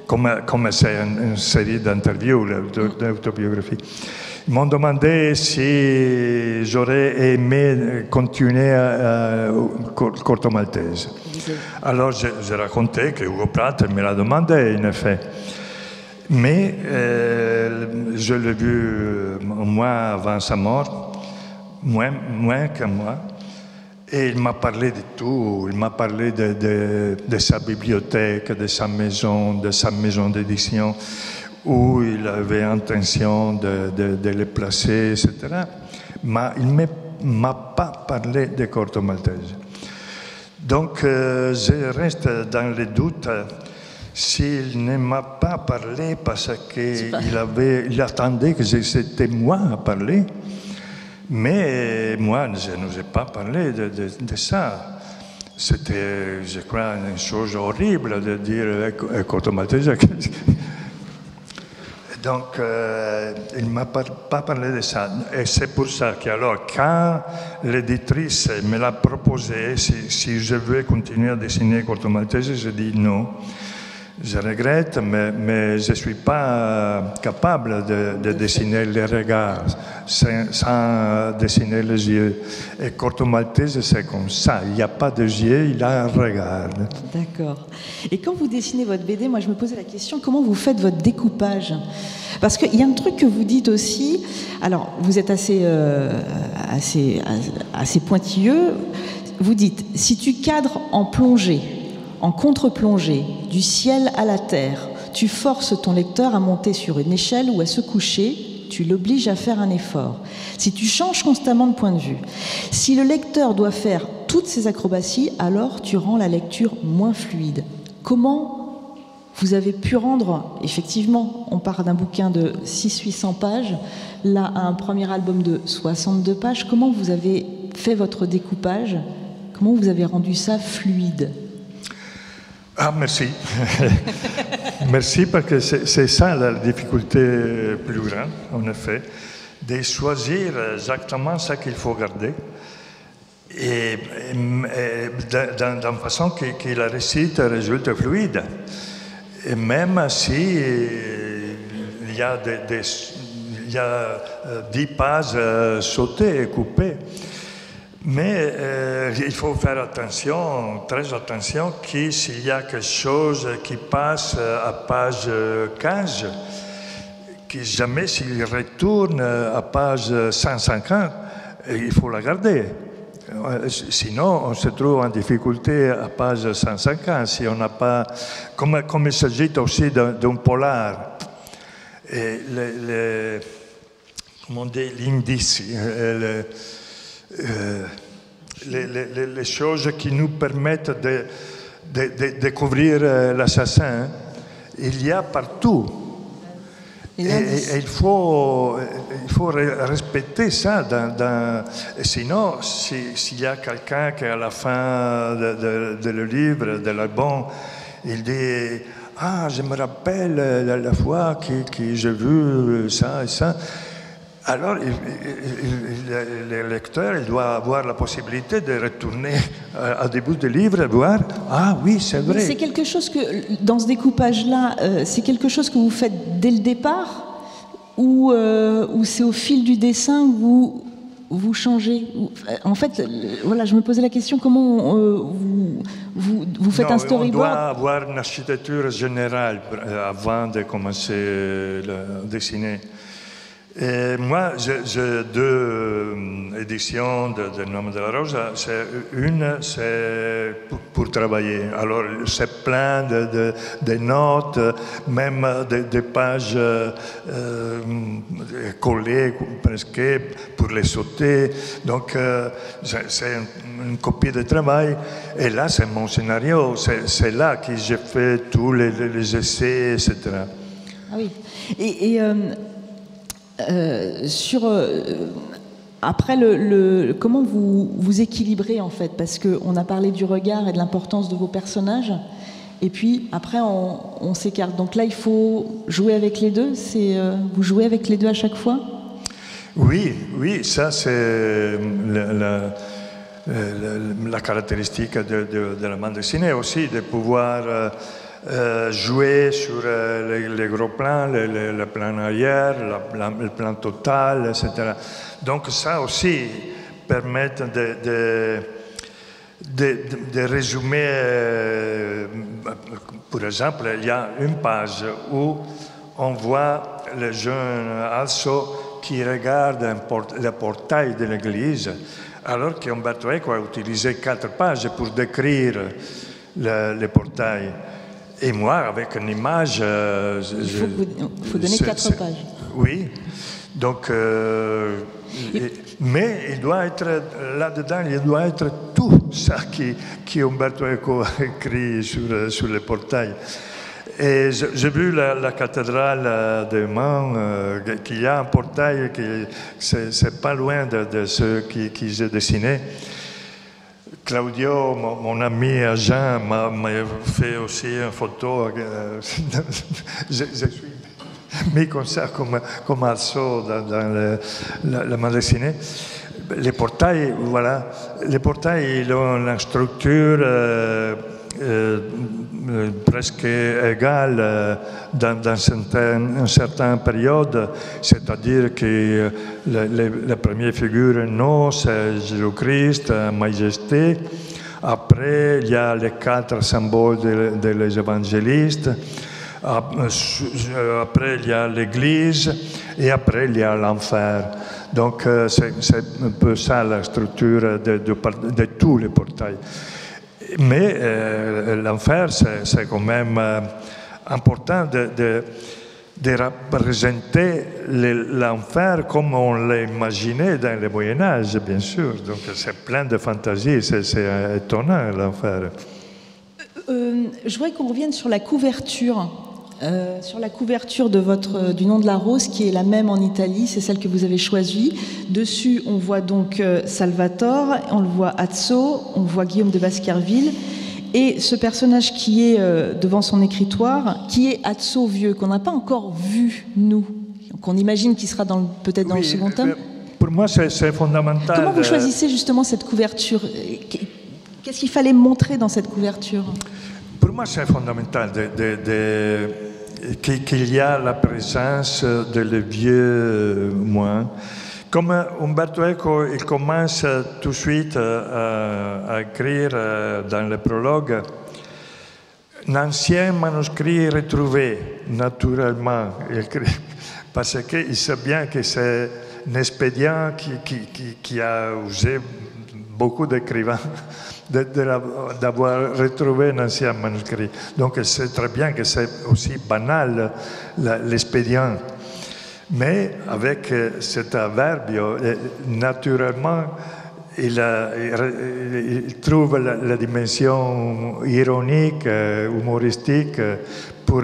comme c'est une série d'interviews, l'autobiographie, ils m'ont demandé si j'aurais aimé continuer à Corto Maltese. Alors j'ai raconté que Hugo Pratt me l'a demandé, en effet. Mais je l'ai vu un mois avant sa mort, moins que moi. Et il m'a parlé de tout. Il m'a parlé de sa bibliothèque, de sa maison d'édition, où il avait intention de les placer, etc. Mais il ne m'a pas parlé de Corto Maltese. Donc, je reste dans le doute s'il ne m'a pas parlé parce qu'il attendait que c'était moi à parler. Mais moi, je n'osais pas parler de ça. C'était, je crois, une chose horrible de dire Corto Maltese. Donc, il ne m'a pas parlé de ça. Et c'est pour ça que, alors, quand l'éditrice me l'a proposé, si je veux continuer à dessiner Corto Maltese, je dis non. Je regrette, mais je ne suis pas capable de dessiner les regards sans dessiner les yeux. Et Corto Maltese, c'est comme ça. Il n'y a pas de yeux, il a un regard. D'accord. Et quand vous dessinez votre BD, moi je me posais la question, comment vous faites votre découpage? Parce qu'il y a un truc que vous dites aussi, alors vous êtes assez pointilleux, vous dites, si tu cadres en plongée, en contre-plongée, du ciel à la terre, tu forces ton lecteur à monter sur une échelle ou à se coucher, tu l'obliges à faire un effort. Si tu changes constamment de point de vue, si le lecteur doit faire toutes ces acrobaties, alors tu rends la lecture moins fluide. Comment vous avez pu rendre, effectivement, on part d'un bouquin de 600-800 pages, là à un premier album de 62 pages, comment vous avez fait votre découpage? Comment vous avez rendu ça fluide? Ah, merci. Merci, parce que c'est ça la difficulté plus grande, en effet, de choisir exactement ce qu'il faut garder et d'une façon que la réussite résulte fluide. Et même si il y a 10 pages sautées et coupées, Mais il faut faire attention, très attention, que s'il y a quelque chose qui passe à page 15, que jamais s'il retourne à page 150, il faut la garder. Sinon, on se trouve en difficulté à page 150, si on n'a pas... Comme il s'agit aussi d'un polar. Et comment on dit, l'indice, les choses qui nous permettent de découvrir l'assassin, il y a partout. Et il faut respecter ça. Sinon, s'il y a quelqu'un qui, à la fin de le livre, de l'album, il dit « Ah, je me rappelle la fois que j'ai vu ça et ça », alors le lecteur il doit avoir la possibilité de retourner à début du livre et voir « Ah oui, c'est vrai ». C'est quelque chose que, dans ce découpage-là, c'est quelque chose que vous faites dès le départ ou c'est au fil du dessin que vous changez? En fait, voilà, je me posais la question, comment vous faites un storyboard? On doit avoir une architecture générale avant de commencer à dessiner. Et moi, j'ai deux éditions de Nom de la Rose. Une, c'est pour travailler. Alors, c'est plein de notes, même des pages collées presque pour les sauter. Donc, c'est une copie de travail. Et là, c'est mon scénario. C'est là que j'ai fait tous les essais, etc. Ah oui. Après, comment vous équilibrez en fait? Parce qu'on a parlé du regard et de l'importance de vos personnages, et puis après on s'écarte. Donc là, il faut jouer avec les deux. Vous jouez avec les deux à chaque fois? Oui, ça c'est la caractéristique de la bande dessinée aussi, de pouvoir jouer sur les gros plans, le plan arrière, le plan total, etc. Donc ça aussi permet de résumer. Par exemple, il y a une page où on voit le jeune Also qui regarde le portail de l'église, alors qu'Umberto Eco a utilisé 4 pages pour décrire le portail. Et moi, avec une image... il faut donner 4 pages. Oui. Donc, mais il doit être, là-dedans, il doit être tout ça qui Umberto Eco a écrit sur le portail. Et j'ai vu la cathédrale de Mans, qu'il y a un portail qui c'est pas loin de ceux qui j'ai dessiné. Claudio, mon ami agent, m'a fait aussi une photo. Je suis mis comme ça, comme Also dans la bande dessinée. Les portails, voilà. Les portails, ils ont une structure presque égale dans une certaine période, c'est-à-dire que la première figure, non, c'est Jésus-Christ, Majesté. Après, il y a les 4 symboles des évangélistes. Après, il y a l'Église et après, il y a l'enfer. Donc, c'est un peu ça la structure de tous les portails. Mais l'enfer, c'est quand même important de représenter l'enfer comme on l'imaginait dans le Moyen-Âge, bien sûr. Donc, c'est plein de fantaisie, c'est étonnant, l'enfer. Je voudrais qu'on revienne sur la couverture. Sur la couverture du Nom de la Rose, qui est la même en Italie, c'est celle que vous avez choisie. Dessus, on voit donc Salvatore, on le voit Azzo, on voit Guillaume de Baskerville, et ce personnage qui est devant son écritoire, qui est Azzo vieux, qu'on n'a pas encore vu, nous, qu'on imagine qu'il sera peut-être dans le second tome. Pour moi, c'est fondamental. Comment vous choisissez justement cette couverture? Qu'est-ce qu'il fallait montrer dans cette couverture? Pour moi, c'est fondamental qu'il y a la présence de le vieux moine Comme Umberto Eco, il commence tout de suite à écrire dans le prologue un ancien manuscrit retrouvé naturellement, parce qu'il sait bien que c'est un expédient qui a usé beaucoup d'écrivains d'avoir retrouvé un ancien manuscrit. Donc il sait très bien que c'est aussi banal l'expédient. Mais avec cet adverbio, naturellement, il trouve la dimension ironique, humoristique, pour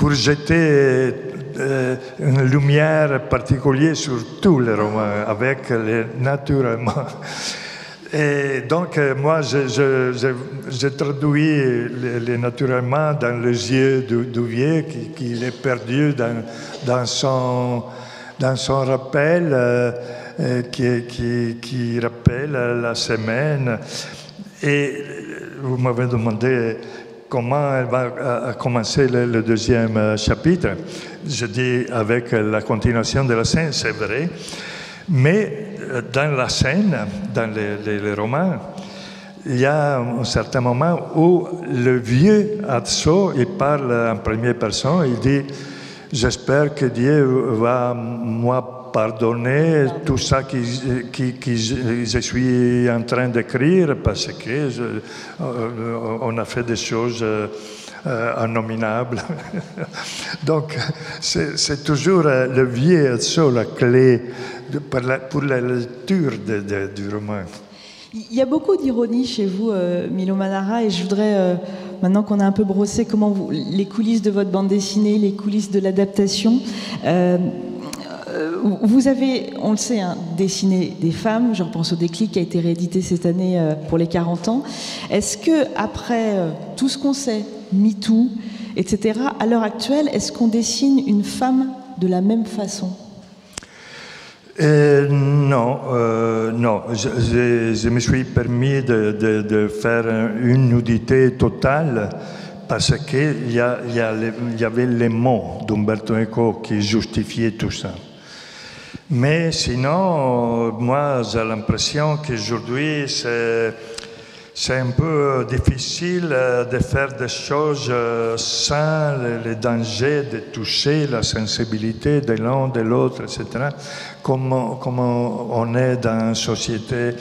jeter une lumière particulière sur tout le roman, avec naturellement. Et donc, moi, j'ai traduit les naturellement dans les yeux d'Ouvier, qu'il est perdu dans son rappel, qui rappelle la semaine. Et vous m'avez demandé comment elle va commencer le deuxième chapitre. Je dis avec la continuation de la scène, c'est vrai. Mais dans la scène, dans les romans, il y a un certain moment où le vieux Azzo, il parle en première personne, il dit « J'espère que Dieu va moi pardonner tout ça que je suis en train d'écrire parce que on a fait des choses innominables. » Donc, c'est toujours le vieux Azzo la clé pour la lecture du roman. Il y a beaucoup d'ironie chez vous, Milo Manara, et je voudrais, maintenant qu'on a un peu brossé les coulisses de votre bande dessinée, les coulisses de l'adaptation, vous avez, on le sait, dessiné des femmes. Je repense au Déclic qui a été réédité cette année pour les 40 ans. Est-ce que après tout ce qu'on sait, MeToo, etc., à l'heure actuelle, est-ce qu'on dessine une femme de la même façon ? Non, je me suis permis de faire une nudité totale parce qu'il y avait les mots d'Umberto Eco qui justifiaient tout ça. Mais sinon, moi, j'ai l'impression qu'aujourd'hui, c'est un peu difficile de faire des choses sans le danger de toucher la sensibilité de l'un, de l'autre, etc. Comme on est dans une société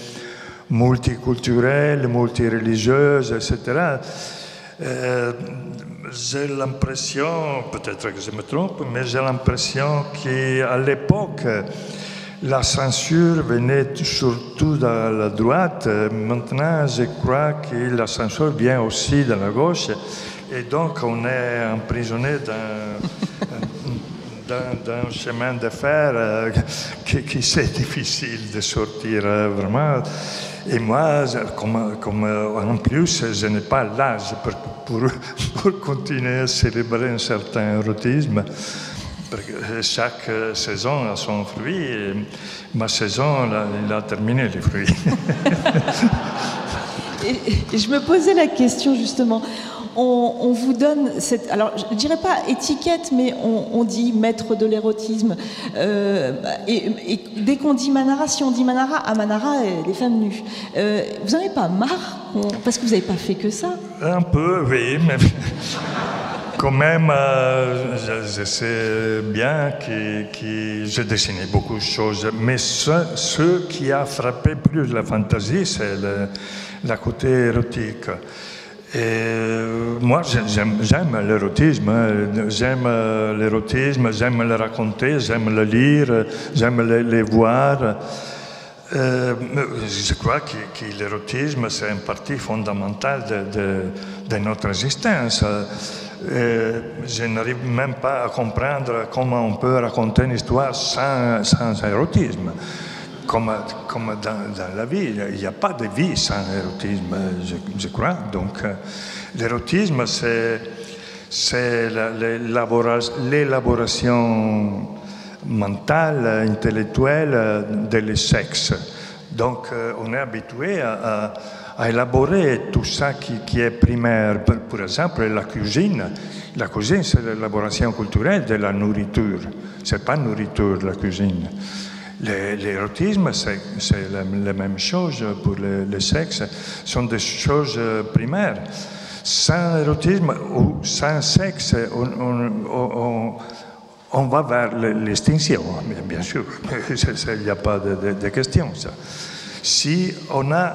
multiculturelle, multireligieuse, etc. J'ai l'impression, peut-être que je me trompe, mais j'ai l'impression qu'à l'époque, la censure venait surtout de la droite. Maintenant, je crois que la censure vient aussi de la gauche. Et donc, on est emprisonné dans un chemin de fer qui c'est difficile de sortir vraiment. Et moi, comme en plus, je n'ai pas l'âge pour continuer à célébrer un certain érotisme. Chaque saison a son fruit et ma saison, il a terminé les fruits. Et je me posais la question justement, on vous donne cette... Alors je ne dirais pas étiquette, mais on dit maître de l'érotisme. Et dès qu'on dit Manara, si on dit Manara, à Manara, les femmes nues. Vous n'en avez pas marre parce que vous n'avez pas fait que ça? Un peu, oui, mais... Quand même, je sais bien que j'ai dessiné beaucoup de choses, mais ce qui a frappé plus la fantaisie, c'est le côté érotique. Et moi, j'aime l'érotisme, j'aime le raconter, j'aime le lire, j'aime le voir. Je crois que l'érotisme, c'est une partie fondamentale de notre existence. Je n'arrive même pas à comprendre comment on peut raconter une histoire sans érotisme. Comme dans la vie, il n'y a pas de vie sans érotisme, je crois. Donc, l'érotisme, c'est l'élaboration mentale, intellectuelle de sexe. Donc, on est habitué à élaborer tout ça qui est primaire. Par exemple, la cuisine. La cuisine, c'est l'élaboration culturelle de la nourriture. Ce n'est pas nourriture, la cuisine. L'érotisme, c'est la même chose pour le sexe. Ce sont des choses primaires. Sans érotisme ou sans sexe, on va vers l'extinction, bien sûr. Il n'y a pas de question, ça. Si on a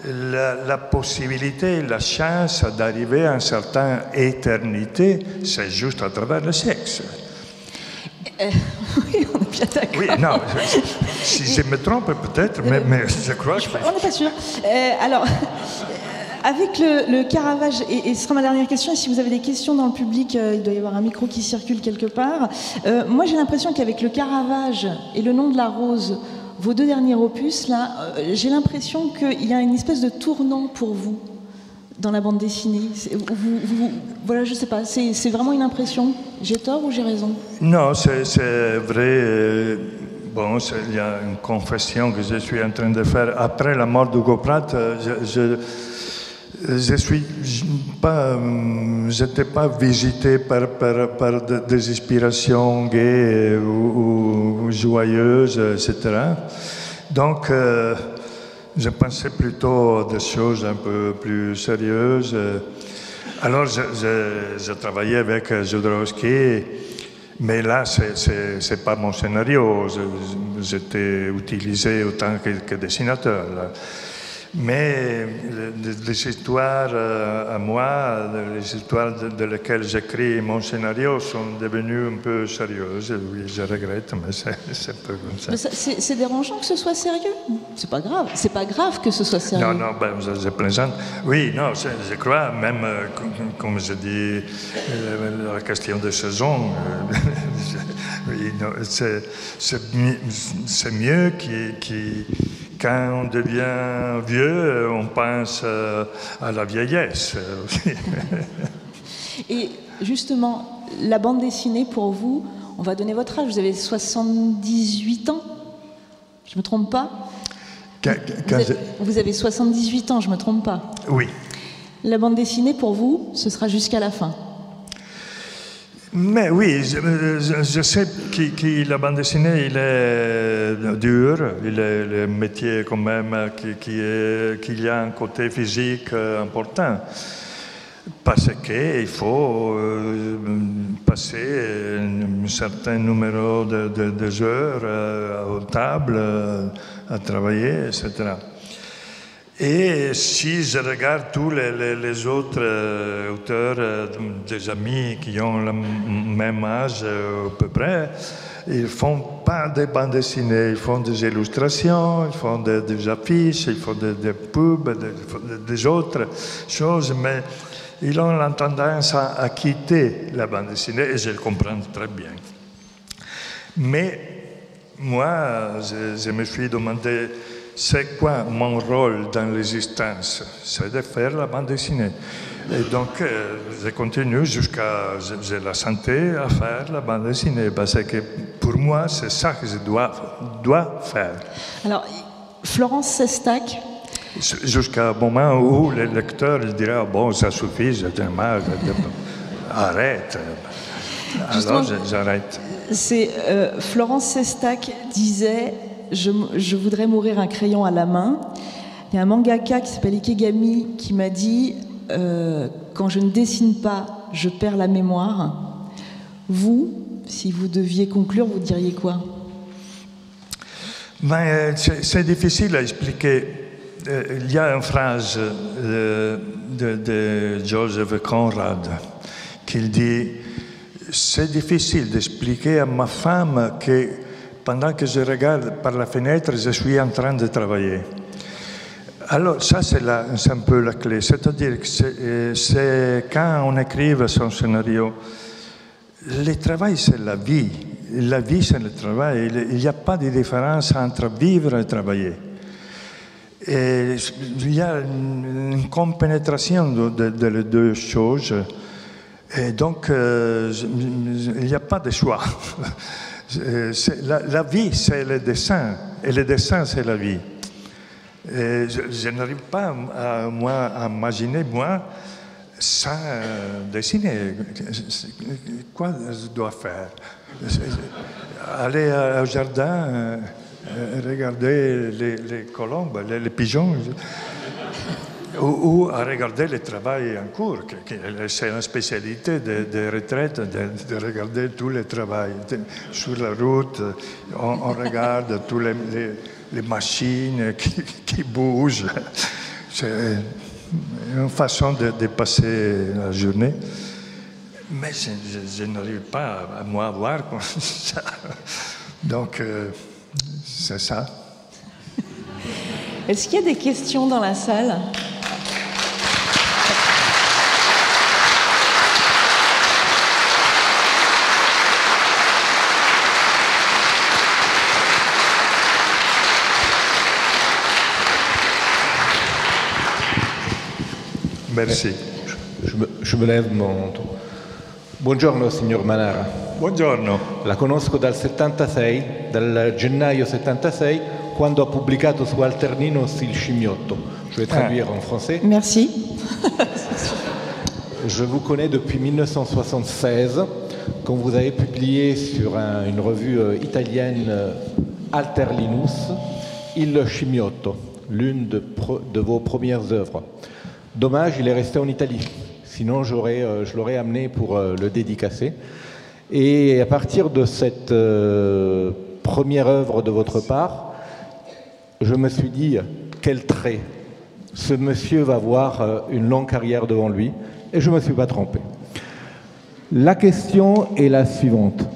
la possibilité, la chance d'arriver à une certaine éternité, c'est juste à travers le sexe. Oui, on est bien d'accord. Oui, non, si je me trompe peut-être, mais je crois que... On n'est pas sûr. Alors, avec le Caravage, et ce sera ma dernière question, et si vous avez des questions dans le public, il doit y avoir un micro qui circule quelque part. Moi, j'ai l'impression qu'avec le Caravage et le nom de la rose, vos deux derniers opus, là, j'ai l'impression qu'il y a une espèce de tournant pour vous dans la bande dessinée. Voilà, je sais pas, c'est vraiment une impression. J'ai tort ou j'ai raison? Non, c'est vrai. Bon, il y a une confession que je suis en train de faire. Après la mort d'Hugo Pratt, je n'étais pas visité par des inspirations gaies ou joyeuses, etc. Donc, je pensais plutôt à des choses un peu plus sérieuses. Alors, je travaillais avec Jodorowsky, mais là, c'est pas mon scénario. J'étais utilisé autant que dessinateur. Là. Mais les histoires à moi, les histoires de lesquelles j'écris mon scénario sont devenues un peu sérieuses. Oui, je regrette, mais c'est un peu comme ça. C'est dérangeant que ce soit sérieux? C'est pas grave. C'est pas grave que ce soit sérieux. Non, ben, je plaisante. Oui, non, je crois, même, comme je dis, la question de saison, oui, c'est mieux quand on devient vieux, on pense à la vieillesse aussi. Et justement, la bande dessinée, pour vous, on va donner votre âge, vous avez 78 ans, je ne me trompe pas? Vous avez 78 ans, je ne me trompe pas? Oui. La bande dessinée, pour vous, ce sera jusqu'à la fin? Mais oui, je sais que la bande dessinée, il est dur, il est le métier quand même qu'il y a un côté physique important. Parce qu'il faut passer un certain numéro de heures aux tables, à travailler, etc. Et si je regarde tous les autres auteurs, des amis qui ont le même âge à peu près, ils ne font pas de bandes dessinées, ils font des illustrations, ils font des affiches, ils font des pubs, des autres choses, mais ils ont la tendance à quitter la bande dessinée, et je le comprends très bien. Mais moi, je me suis demandé, c'est quoi mon rôle dans l'existence? C'est de faire la bande dessinée. Et donc, je continue jusqu'à... J'ai la santé à faire la bande dessinée, parce que pour moi, c'est ça que je dois faire. Alors, Florence Sestac... Jusqu'à un moment où le lecteur dira, bon, ça suffit, j'ai mal, arrête. Alors, j'arrête. Florence Sestac disait... Je voudrais mourir un crayon à la main. Il y a un mangaka qui s'appelle Ikegami qui m'a dit quand je ne dessine pas, je perds la mémoire. Vous, si vous deviez conclure, vous diriez quoi? C'est difficile à expliquer. Il y a une phrase de Joseph Conrad qui dit « C'est difficile d'expliquer à ma femme que pendant que je regarde par la fenêtre, je suis en train de travailler. » Alors ça, c'est un peu la clé. C'est-à-dire que c'est quand on écrit son scénario, le travail, c'est la vie. La vie, c'est le travail. Il n'y a pas de différence entre vivre et travailler. Et il y a une compénétration de les deux choses. Et donc, il n'y a pas de choix. La vie, c'est le dessin, et le dessin, c'est la vie. Et je n'arrive pas à imaginer, moi, sans dessiner. Quoi je dois faire? aller au jardin, regarder les colombes, les pigeons, ou à regarder le travail en cours. C'est une spécialité des retraites de regarder tout le travail. Sur la route, on regarde toutes les machines qui bougent. C'est une façon de passer la journée. Mais je n'arrive pas à moi voir comme ça. Donc, c'est ça. Est-ce qu'il y a des questions dans la salle ? Merci. Je me lève mon tour. Buongiorno signor Manara. Buongiorno. La conosco dal 76, dal gennaio 76, quando ha pubblicato su Alterninos Il Scimmiotto. Je vais traduire en français. Merci. Je vous connais depuis 1976, quand vous avez publié sur une revue italienne Alterlinus, Il Scimmiotto, l'une de vos premières œuvres. Dommage, il est resté en Italie. Sinon, je l'aurais amené pour le dédicacer. Et à partir de cette première œuvre de votre part, je me suis dit, quel trait. Ce monsieur va avoir une longue carrière devant lui. Et je ne me suis pas trompé. La question est la suivante.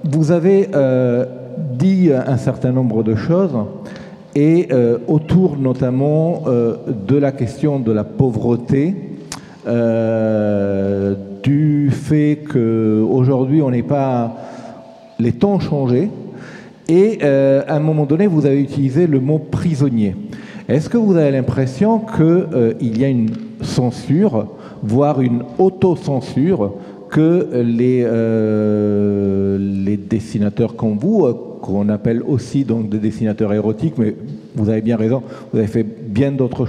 Vous avez dit un certain nombre de choses, et autour notamment de la question de la pauvreté, du fait qu'aujourd'hui on n'est pas... Les temps ont changé, et à un moment donné vous avez utilisé le mot prisonnier. Est-ce que vous avez l'impression qu'il y a une censure, voire une autocensure, que les dessinateurs comme vous, qu'on appelle aussi donc des dessinateurs érotiques, mais vous avez bien raison, vous avez fait bien d'autres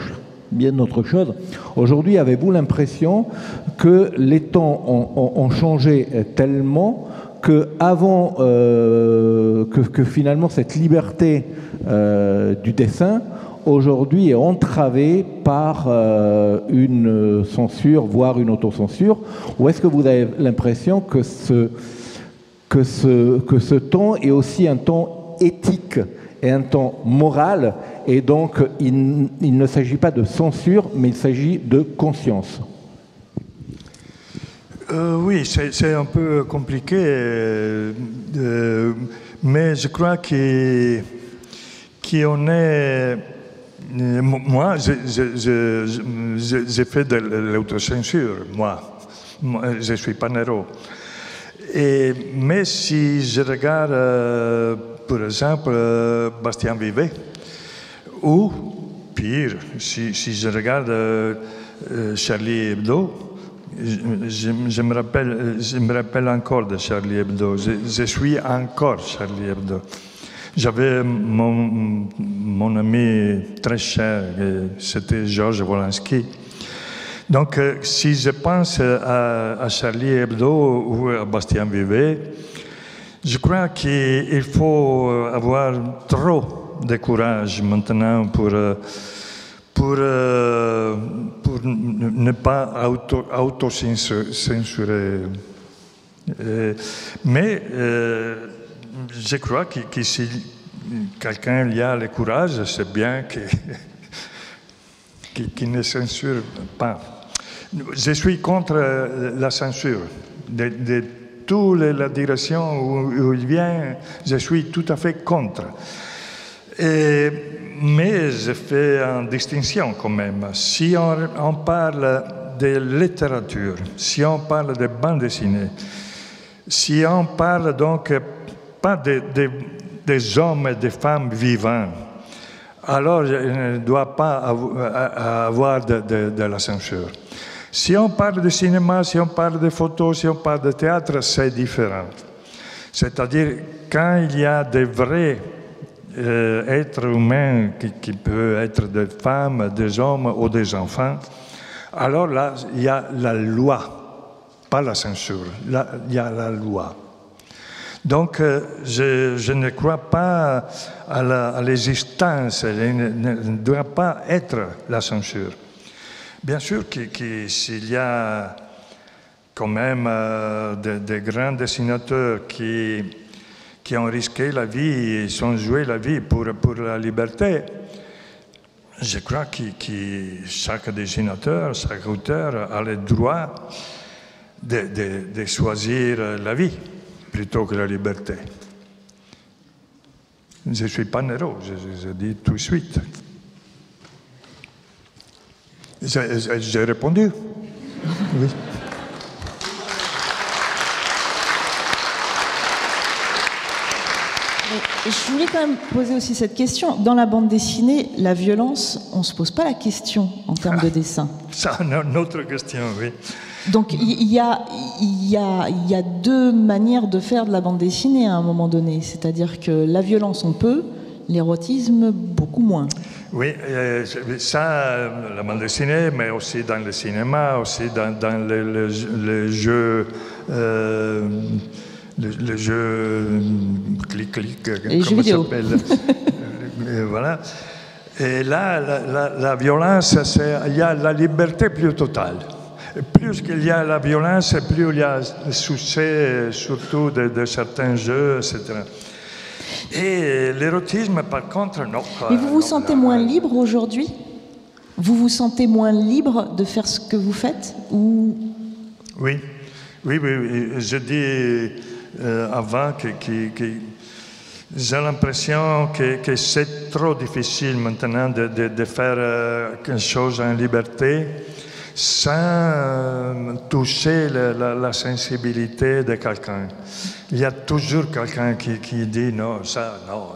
choses. Aujourd'hui, avez-vous l'impression que les temps ont changé tellement que finalement cette liberté du dessin aujourd'hui est entravée par une censure, voire une autocensure, ou est-ce que vous avez l'impression que ce temps est aussi un temps éthique et un temps moral, et donc il ne s'agit pas de censure, mais il s'agit de conscience? Oui, c'est un peu compliqué, mais je crois qu'on est... Moi, j'ai fait de l'autocensure, moi. Je ne suis pas Nero. Mais si je regarde, par exemple, Bastien Vivet, ou pire, si je regarde Charlie Hebdo, je me rappelle encore de Charlie Hebdo. Je suis encore Charlie Hebdo. J'avais mon ami très cher, c'était Georges Wolanski. Donc, si je pense à Charlie Hebdo ou à Bastien Vivet, je crois qu'il faut avoir trop de courage maintenant pour ne pas auto-censurer. Mais je crois que si quelqu'un a le courage, c'est bien qu'il ne censure pas. Je suis contre la censure. De toute la direction où il vient, je suis tout à fait contre. Mais je fais une distinction quand même. Si on parle de littérature, si on parle de bande dessinée, si on parle donc pas des hommes et des femmes vivants, alors il ne doit pas avoir de la censure. Si on parle de cinéma, si on parle de photos, si on parle de théâtre, c'est différent. C'est-à-dire, quand il y a des vrais êtres humains qui peuvent être des femmes, des hommes ou des enfants, alors là, il y a la loi, pas la censure. Là, il y a la loi. Donc, je ne crois pas à l'existence, il ne doit pas être la censure. Bien sûr que s'il y a quand même des grands dessinateurs qui ont risqué la vie, ils ont joué la vie pour la liberté, je crois que chaque dessinateur, chaque auteur a le droit de choisir la vie plutôt que la liberté. Je ne suis pas un héros, je dis tout de suite. J'ai répondu. Oui. Je voulais quand même poser aussi cette question. Dans la bande dessinée, la violence, on ne se pose pas la question en termes de dessin. C'est une autre question, oui. Donc il y a deux manières de faire de la bande dessinée à un moment donné. C'est-à-dire que la violence, on peut, l'érotisme, beaucoup moins. Oui, ça, la bande dessinée, mais aussi dans le cinéma, aussi dans les jeux... le jeu clic-clic, comment ça s'appelle. Voilà. Et là, la violence, il y a la liberté plus totale. Plus qu'il y a la violence, plus il y a le succès, surtout de certains jeux, etc. Et l'érotisme, par contre, non. Mais vous vous sentez moins libre aujourd'hui? Vous vous sentez moins libre de faire ce que vous faites ou... Oui. Je dis avant que j'ai l'impression que c'est trop difficile maintenant de faire quelque chose en liberté sans toucher la sensibilité de quelqu'un. Il y a toujours quelqu'un qui dit non, ça, non,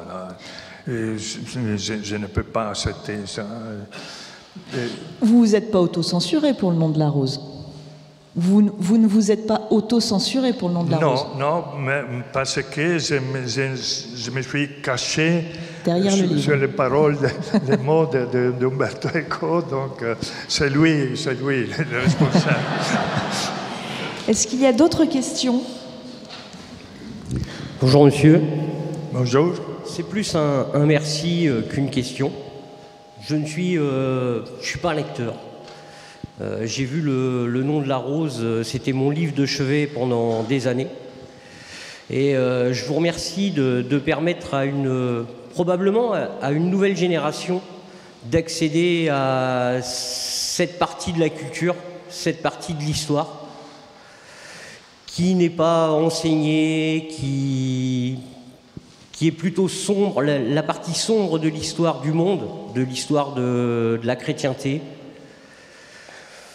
je ne peux pas accepter ça. Vous vous êtes pas autocensuré pour le nom de la rose? Vous ne vous êtes pas auto-censuré pour le nom de la rose? Non, mais parce que je me suis caché derrière le livre. Sur les paroles, les mots d'Umberto Eco, donc c'est lui le responsable. Est-ce qu'il y a d'autres questions? Bonjour monsieur. Bonjour. C'est plus un merci qu'une question. Je ne suis pas un lecteur. J'ai vu le nom de la rose, c'était mon livre de chevet pendant des années. Et je vous remercie de permettre probablement à une nouvelle génération d'accéder à cette partie de la culture, cette partie de l'histoire, qui n'est pas enseignée, qui est plutôt sombre, la partie sombre de l'histoire du monde, de l'histoire de la chrétienté.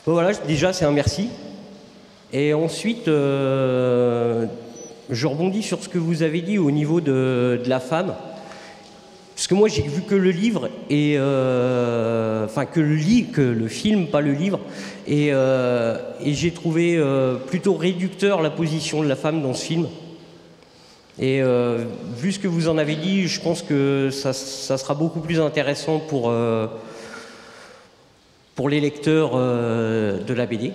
Voilà, déjà c'est un merci. Et ensuite, je rebondis sur ce que vous avez dit au niveau de la femme. Parce que moi j'ai vu que le livre, que le film, pas le livre, et j'ai trouvé plutôt réducteur la position de la femme dans ce film. Et vu ce que vous en avez dit, je pense que ça sera beaucoup plus intéressant pour les lecteurs de la BD.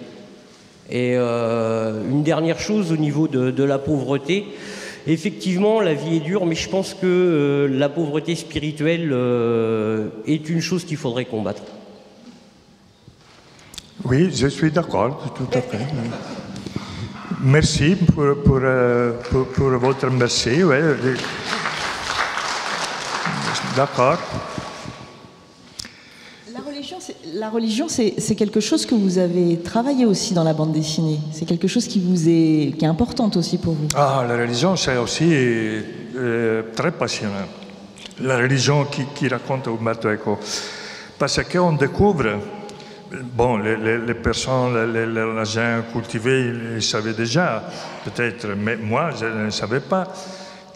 Et une dernière chose au niveau de la pauvreté, effectivement la vie est dure, mais je pense que la pauvreté spirituelle est une chose qu'il faudrait combattre. Oui, je suis d'accord, tout à fait. Merci pour votre merci. Ouais. D'accord. La religion, c'est quelque chose que vous avez travaillé aussi dans la bande dessinée. C'est quelque chose qui est importante aussi pour vous. Ah, la religion, c'est aussi très passionnant. La religion qui raconte Umberto Eco. Parce qu'on découvre, bon, les personnes, les gens cultivés, ils savaient déjà, peut-être, mais moi, je ne savais pas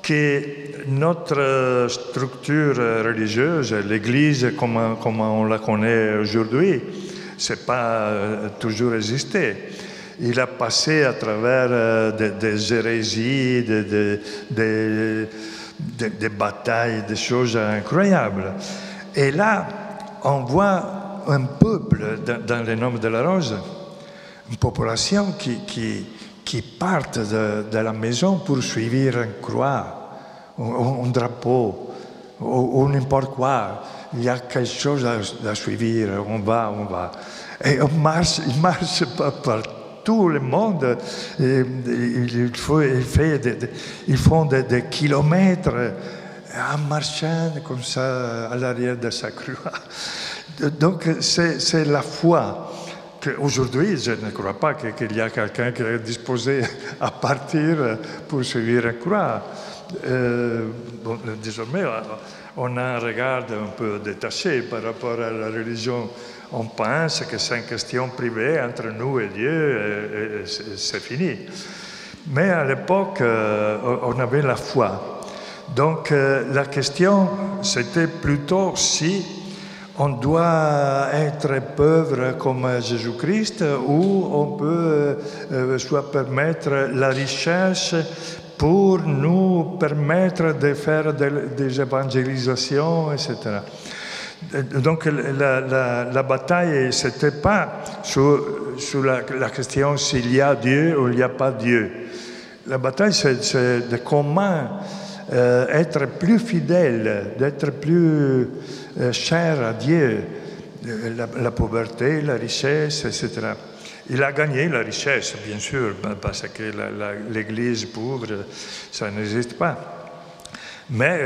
que notre structure religieuse, l'Église comme on la connaît aujourd'hui, c'est pas toujours existé. Il a passé à travers des hérésies, des batailles, des choses incroyables. Et là, on voit un peuple dans les noms de la rose, une population qui qui partent de la maison pour suivre une croix, un drapeau, ou n'importe quoi. Il y a quelque chose à suivre, on va. Et ils marchent par tout le monde. Ils font des kilomètres en marchant comme ça à l'arrière de sa croix. Donc c'est la foi. Aujourd'hui, je ne crois pas qu'il y a quelqu'un qui est disposé à partir pour suivre la croix. Bon, désormais, on a un regard un peu détaché par rapport à la religion. On pense que c'est une question privée entre nous et Dieu, et c'est fini. Mais à l'époque, on avait la foi. Donc la question, c'était plutôt si on doit être pauvre comme Jésus-Christ ou on peut soit permettre la richesse pour nous permettre de faire des évangélisations, etc. Donc la bataille, ce n'était pas sur la question s'il y a Dieu ou il n'y a pas Dieu. La bataille, c'est de comment être plus fidèle, d'être plus cher à Dieu, la pauvreté, la richesse, etc. Il a gagné la richesse, bien sûr, parce que l'Église pauvre, ça n'existe pas. Mais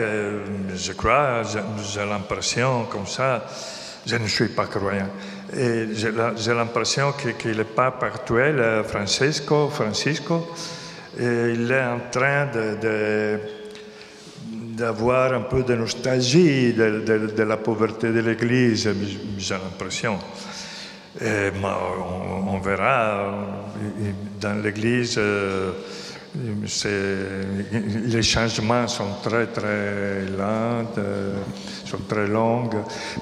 je crois, j'ai l'impression comme ça, je ne suis pas croyant, et j'ai l'impression que le pape actuel, Francisco, il est en train d'avoir un peu de nostalgie de la pauvreté de l'Église, j'ai l'impression. On verra dans l'Église, les changements sont très très lents, sont très longs,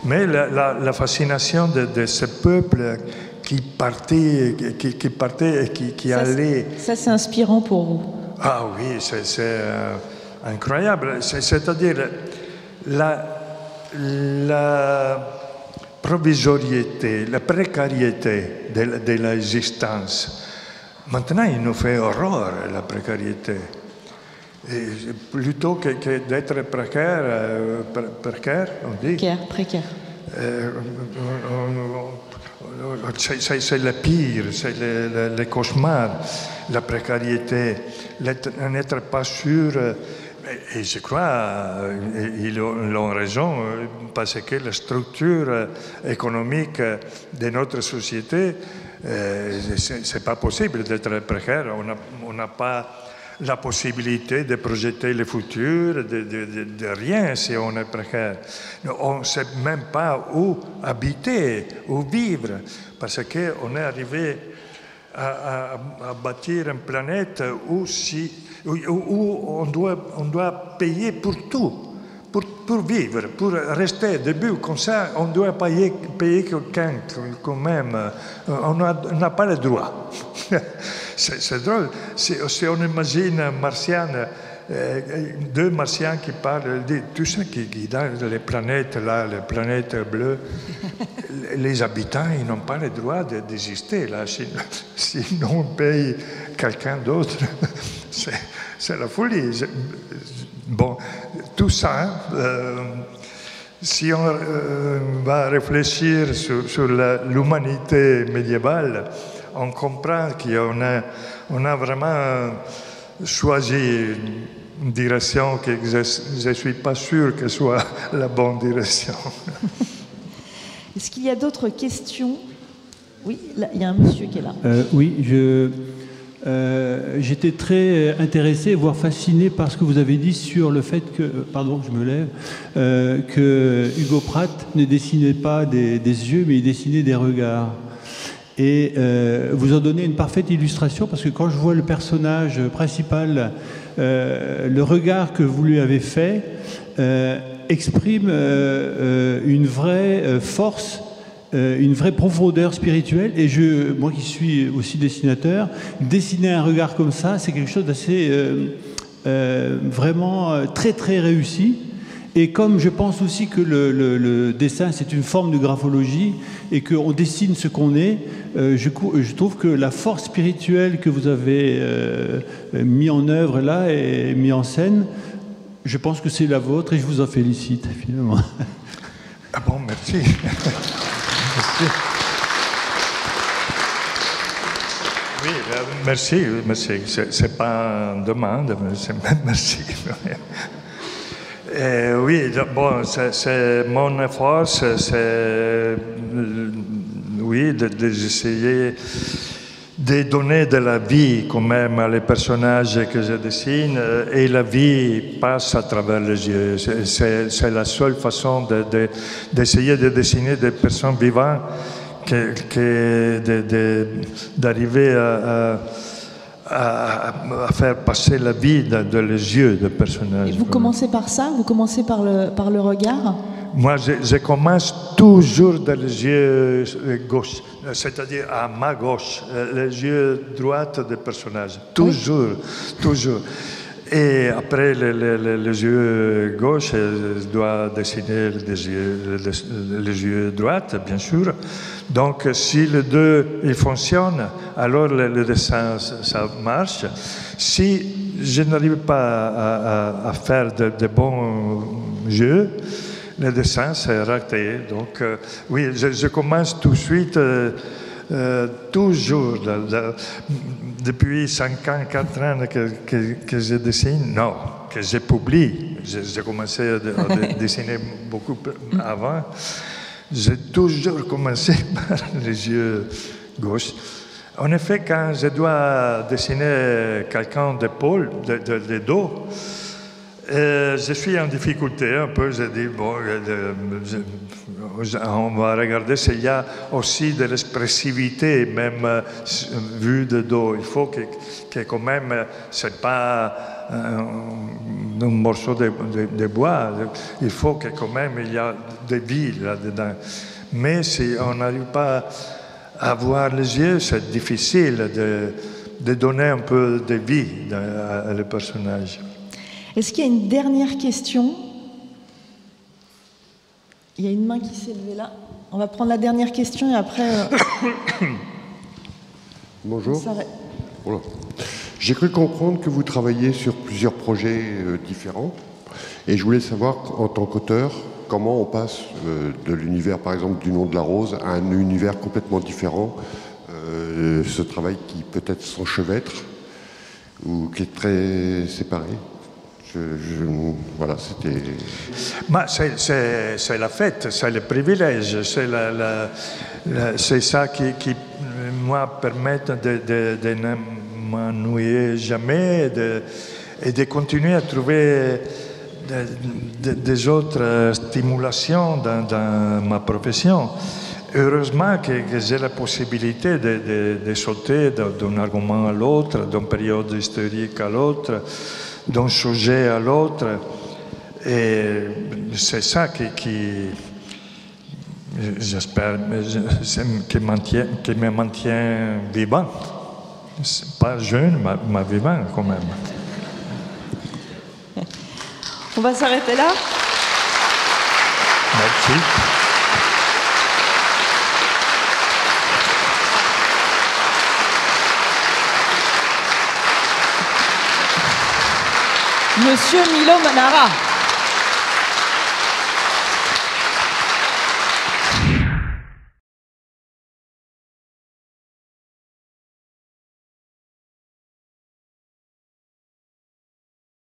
mais la fascination de ce peuple qui partait et qui allait... Ça c'est inspirant pour vous? Ah oui, c'est incroyable. C'est-à-dire la provisoriété, la précarité de l'existence. Maintenant, il nous fait horreur, la précarité. Et plutôt que d'être précaire, on dit. Précaire. C'est le pire, c'est le cauchemar, la précarité, n'être pas sûr. Et je crois ils ont raison, parce que la structure économique de notre société, c'est pas possible d'être précaire. On n'a pas la possibilité de projeter le futur, de rien si on est précaire. On ne sait même pas où habiter, où vivre, parce qu'on est arrivé à bâtir une planète où on doit payer pour tout, pour vivre, pour rester debout. Comme ça, on doit payer quelqu'un quand même. On n'a pas le droit. C'est drôle. Si on imagine un martien, deux martiens qui parlent, tout ça qui dans les planètes, là, les planètes bleues, les habitants, ils n'ont pas le droit d'exister là. Sinon, on paye quelqu'un d'autre. C'est la folie. Bon, tout ça, si on va réfléchir sur l'humanité médiévale, on comprend qu'on a vraiment choisi une direction que je ne suis pas sûr que soit la bonne direction. Est-ce qu'il y a d'autres questions? Oui, là, il y a un monsieur qui est là. Oui, j'étais très intéressé, voire fasciné par ce que vous avez dit sur le fait que, pardon, je me lève, que Hugo Pratt ne dessinait pas des yeux, mais il dessinait des regards. Et vous en donnez une parfaite illustration, parce que quand je vois le personnage principal, le regard que vous lui avez fait exprime une vraie force, une vraie profondeur spirituelle. Et moi qui suis aussi dessinateur, dessiner un regard comme ça, c'est quelque chose d'assez vraiment très très réussi. Et comme je pense aussi que le dessin, c'est une forme de graphologie, et qu'on dessine ce qu'on est, je trouve que la force spirituelle que vous avez mis en œuvre là et mis en scène, je pense que c'est la vôtre et je vous en félicite finalement. Ah bon, merci. Merci. Oui, merci, merci. C'est pas une demande, mais c'est merci. Oui, bon, c'est mon force, c'est oui, d'essayer de donner de la vie quand même à les personnages que je dessine, et la vie passe à travers les yeux. C'est la seule façon d'essayer de dessiner des personnes vivantes, d'arriver à faire passer la vie dans les yeux des personnages. Et vous commencez par ça? Vous commencez par le regard? Moi, je commence toujours dans les yeux gauche, c'est-à-dire à ma gauche, les yeux droits des personnages. Toujours, oui. Toujours. Et après les yeux gauche, je dois dessiner les yeux droits, bien sûr. Donc, si les deux ils fonctionnent, alors le dessin, ça marche. Si je n'arrive pas à faire de bons yeux, le dessin, c'est raté. Donc, oui, je commence tout de suite, toujours, depuis 5 ans, 4 ans que je dessine, non, que je publie. J'ai commencé à dessiner beaucoup avant. J'ai toujours commencé par les yeux gauche. En effet, quand je dois dessiner quelqu'un d'épaule, de dos, je suis en difficulté un peu. Je dis, bon, on va regarder s'il y a aussi de l'expressivité, même vue de dos. Il faut que quand même, c'est pas un morceau de bois. Il faut que quand même il y a de vie là-dedans. Mais si on n'arrive pas à voir les yeux, c'est difficile de donner un peu de vie à le personnage. Est-ce qu'il y a une dernière question? Il y a une main qui s'est levée là. On va prendre la dernière question et après... Bonjour. Voilà. J'ai cru comprendre que vous travaillez sur plusieurs projets différents. Et je voulais savoir, en tant qu'auteur, comment on passe de l'univers, par exemple, du Nom de la Rose à un univers complètement différent. Ce travail qui peut-être s'enchevêtre ou qui est très séparé. Voilà, c'était... C'est la fête, c'est le privilège, c'est ça qui moi permet de ne m'ennuyer jamais et de continuer à trouver des autres stimulations dans ma profession. Heureusement que j'ai la possibilité de sauter d'un argument à l'autre, d'une période historique à l'autre, d'un sujet à l'autre. Et c'est ça qui j'espère, qui me maintient vivant. Pas jeune, mais vivant quand même. On va s'arrêter là. Merci. Monsieur Milo Manara.